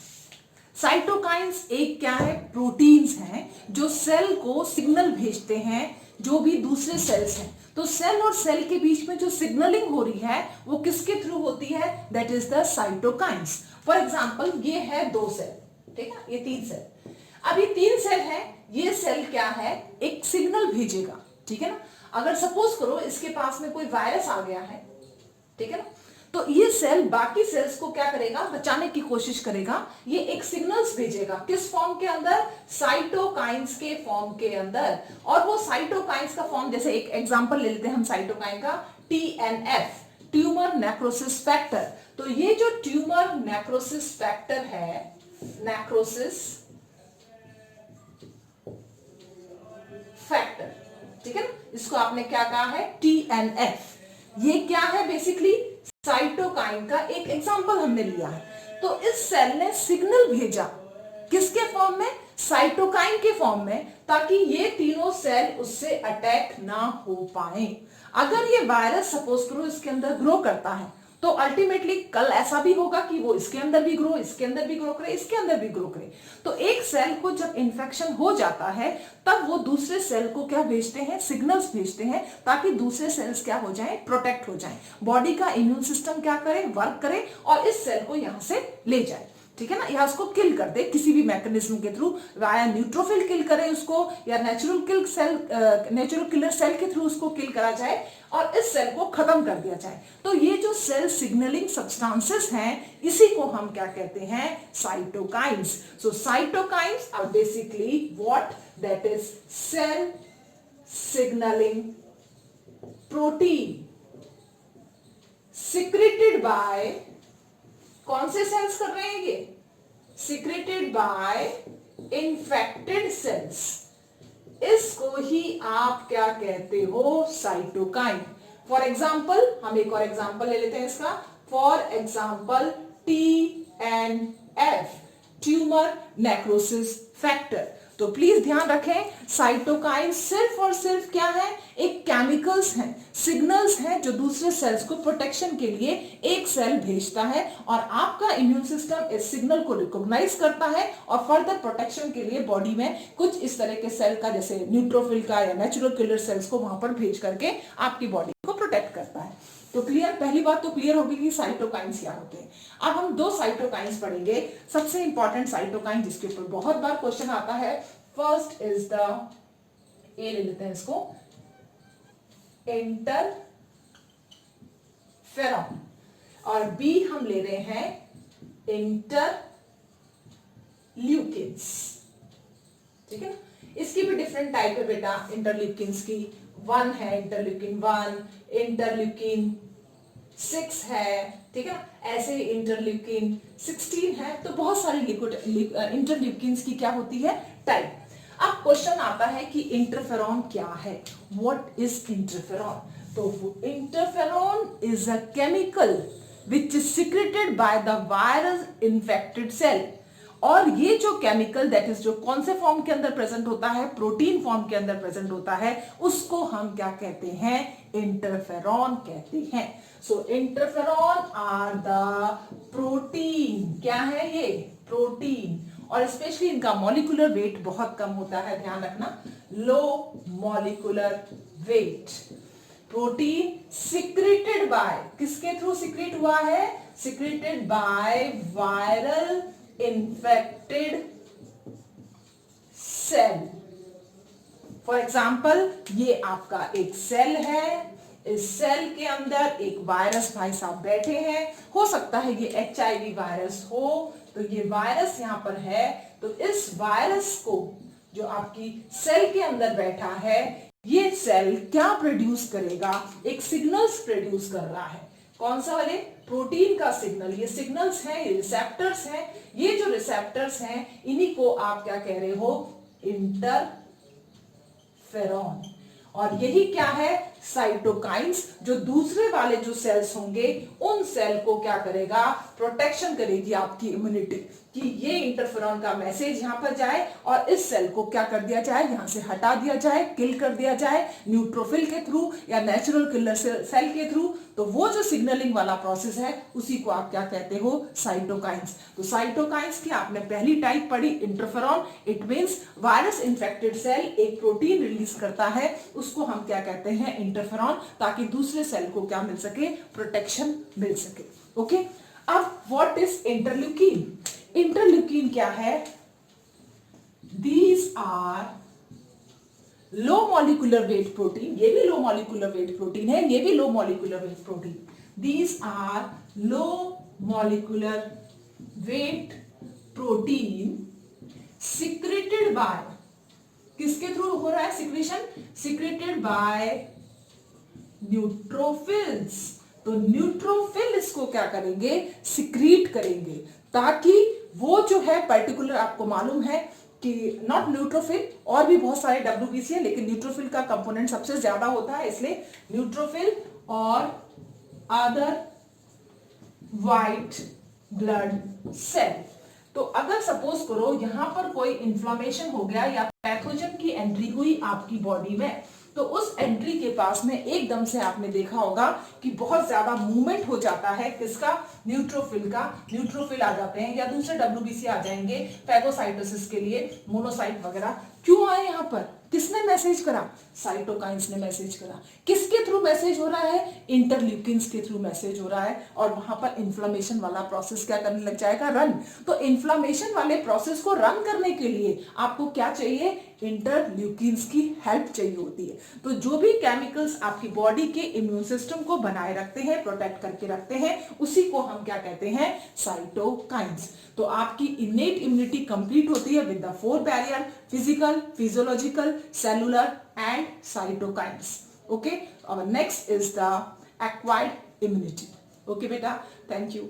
cytokines एक क्या है, प्रोटीन्स हैं जो सेल को सिग्नल भेजते हैं, जो भी दूसरे सेल्स हैं। तो सेल और सेल के बीच में जो सिग्नलिंग हो रही है वो किसके थ्रू होती है, that is the cytokines. For example ये है 2 सेल, ठीक है, ये 3 सेल, अब ये 3 सेल है, ये सेल क्या है, एक सिग्नल भेजेगा, ठीक है ना। अगर सपोज करो इसके पास में कोई वायरस आ गया है, ठीक है ना, तो ये सेल बाकी सेल्स को क्या करेगा, बचाने की कोशिश करेगा, ये एक सिग्नल्स भेजेगा, किस फॉर्म के अंदर, साइटोकाइंस के फॉर्म के अंदर। और वो साइटोकाइंस का फॉर्म, जैसे एक एग्जांपल ले लेते हैं हम साइटोकाइन का, TNF, ट्यूमर नेक्रोसिस फैक्टर। तो ये जो ट्यूमर नेक्रोसिस फैक्टर है, नेक्रोसिस फैक्टर, ठीक है ना, इसको आपने क्या कहा है, TNF। ये क्या है, बेसिकली साइटोकाइन का एक एग्जांपल हमने लिया है। तो इस सेल ने सिग्नल भेजा किसके फॉर्म में, साइटोकाइन के फॉर्म में, ताकि ये तीनों सेल उससे अटैक ना हो पाए। अगर ये वायरस सपोज करो इसके अंदर ग्रो करता है तो अल्टीमेटली कल ऐसा भी होगा कि वो इसके अंदर भी ग्रो, इसके अंदर भी ग्रो करे, इसके अंदर भी ग्रो करे। तो एक सेल को जब इन्फेक्शन हो जाता है तब वो दूसरे सेल को क्या भेजते हैं, सिग्नल्स भेजते हैं, ताकि दूसरे सेल्स क्या हो जाएं, प्रोटेक्ट हो जाएं, बॉडी का इम्यून सिस्टम क्या करे, वर्क करे और इस सेल को यहां से ले जाए, ठीक है ना, या उसको किल कर दे किसी भी मैकेनिज्म के थ्रू, वाया न्यूट्रोफिल किल करे उसको, या नेचुरल किलर सेल के थ्रू उसको किल करा जाए और इस सेल को खत्म कर दिया जाए। तो ये जो सेल सिग्नलिंग सब्सटेंसेस हैं, इसी को हम क्या कहते हैं, cytokines. So cytokines are basically what, that is cell signalling protein secreted by, कौन से सेल्स कर रहे हैं ये, सिक्रेटेड बाय इन्फेक्टेड सेल्स। इसको ही आप क्या कहते हो, साइटोकाइन। फॉर एग्जाम्पल, हम एक और एग्जाम्पल ले लेते हैं इसका, for example TNF, tumour necrosis factor. तो प्लीज ध्यान रखें, साइटोकाइन सिर्फ और सिर्फ क्या है, एक केमिकल्स हैं, सिग्नल्स हैं जो दूसरे सेल्स को प्रोटेक्शन के लिए एक सेल भेजता है और आपका इम्यून सिस्टम इस सिग्नल को रिकॉग्नाइज करता है और फर्दर प्रोटेक्शन के लिए बॉडी में कुछ इस तरह के सेल का, जैसे न्यूट्रोफिल का या नेचुरल किलर सेल्स को वहां पर भेज करके आपकी बॉडी को प्रोटेक्ट करता है। तो क्लियर, पहली बात तो क्लियर होगी कि साइटोकाइंस क्या होते हैं। अब हम 2 साइटोकाइंस पढ़ेंगे। सबसे इंपॉर्टेंट साइटोकाइन जिसके ऊपर बहुत बार क्वेश्चन आता है, फर्स्ट इज द, ए ले लेते हैं इसको, इंटरफेरॉन, और बी हम ले रहे हैं इंटरल्यूकिन्स, ठीक है ना। इसकी भी डिफरेंट टाइप है बेटा, इंटरल्यूकिन्स की 1 है, इंटरल्यूकिन 1, इंटरल्यूकिन 6 है, ठीक है, ऐसे इंटरल्यूकिन 16 है। तो बहुत सारी इंटरल्यूकिन्स की क्या होती है, टाइप। अब क्वेश्चन आता है कि इंटरफेरॉन क्या है, व्हाट इज इंटरफेरॉन। तो interferon is a chemical which is secreted by the virus infected cell. और ये जो केमिकल, दैट इज, जो कौन से फॉर्म के अंदर प्रेजेंट होता है, प्रोटीन फॉर्म के अंदर प्रेजेंट होता है, उसको हम क्या कहते हैं, इंटरफेरॉन कहते हैं। सो इंटरफेरॉन आर द प्रोटीन, क्या है ये, प्रोटीन, और स्पेशली इनका मॉलिक्यूलर वेट बहुत कम होता है, ध्यान रखना, low molecular weight. Protein secreted by, किसके थ्रू सिक्रेट हुआ है? Secreted by viral infected cell. For example ये आपका एक सेल है, इस सेल के अंदर एक वायरस भाई साहब बैठे हैं, हो सकता है ये HIV वायरस हो, तो ये वायरस यहां पर है, तो इस वायरस को जो आपकी सेल के अंदर बैठा है, ये सेल क्या प्रोड्यूस करेगा? एक सिग्नल्स प्रोड्यूस कर रहा है। कौन सा वाले? प्रोटीन का सिग्नल। ये सिग्नल्स हैं, ये रिसेप्टर्स हैं। ये जो रिसेप्टर्स हैं इन्हीं को आप क्या कह रहे हो? इंटरफेरॉन। और यही क्या है? साइटोकाइंस, जो दूसरे वाले जो सेल्स होंगे उन सेल को क्या करेगा? प्रोटेक्शन करेगी आपकी इम्यूनिटी, कि ये इंटरफेरॉन का मैसेज यहां पर जाए और इस सेल को क्या कर दिया जाए? यहां से हटा दिया जाए, किल कर दिया जाए न्यूट्रोफिल के थ्रू या नेचुरल किलर सेल के थ्रू। तो वो जो सिग्नलिंग वाला प्रोसेस है उसी को आप क्या कहते हो? साइटोकाइंस। तो साइटोकाइंस की आपने पहली टाइप पढ़ी interferon. It means virus infected cell एक प्रोटीन रिलीज करता है, उसको हम क्या कहते हैं? इंटरफेरॉन, ताकि दूसरे सेल को क्या मिल सके? प्रोटेक्शन मिल सके। ओके, अब व्हाट इज इंटरल्यूकिन? इंटरल्यूकिन क्या है? These are low molecular weight protein. ये भी लो मॉलिक्यूलर वेट प्रोटीन है, ये भी low molecular weight protein. These are low molecular weight protein secreted by, किसके थ्रू हो रहा है सिक्रेशन? Secreted by neutrophils. तो न्यूट्रोफिल इसको क्या करेंगे? सिक्रीट करेंगे, ताकि वो जो है पर्टिकुलर, आपको मालूम है कि नॉट न्यूट्रोफिल, और भी बहुत सारे WBC है, लेकिन न्यूट्रोफिल का कंपोनेंट सबसे ज्यादा होता है, इसलिए न्यूट्रोफिल और अदर व्हाइट ब्लड सेल। तो अगर सपोज करो यहां पर कोई इंफ्लेमेशन हो गया या पैथोजन की एंट्री हुई आपकी बॉडी में, तो उस एंट्री के पास में एकदम से आपने देखा होगा कि बहुत ज्यादा मूवमेंट हो जाता है, किसका? न्यूट्रोफिल का। न्यूट्रोफिल आ जाते हैं या दूसरे WBC आ जाएंगे फैगोसाइटोसिस के लिए, मोनोसाइट वगैरह। क्यों आए यहां पर? किसने मैसेज करा? साइटोकाइंस ने मैसेज करा। किसके थ्रू मैसेज हो रहा है? इंटरल्यूकिन्स के थ्रू मैसेज हो रहा है, और वहां पर इन्फ्लेमेशन वाला प्रोसेस क्या करने लग जाएगा? रन। तो इन्फ्लेमेशन वाले प्रोसेस को रन करने के लिए आपको क्या चाहिए? इंटरल्यूकिन्स की हेल्प चाहिए होती है। तो जो भी केमिकल्स आपकी बॉडी के इम्यून सिस्टम को बनाए रखते हैं, प्रोटेक्ट करके रखते हैं, उसी को हम क्या कहते हैं? साइटोकाइंस। तो आपकी इनेट इम्यूनिटी कंप्लीट होती है with the 4 barrier: physical, physiological, cellular and cytokines. Okay, और next is the acquired immunity. Okay बेटा, थैंक यू।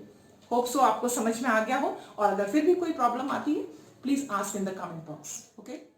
होप सो आपको समझ में आ गया हो, और अगर फिर भी कोई प्रॉब्लम आती है please ask in the comment box. Okay.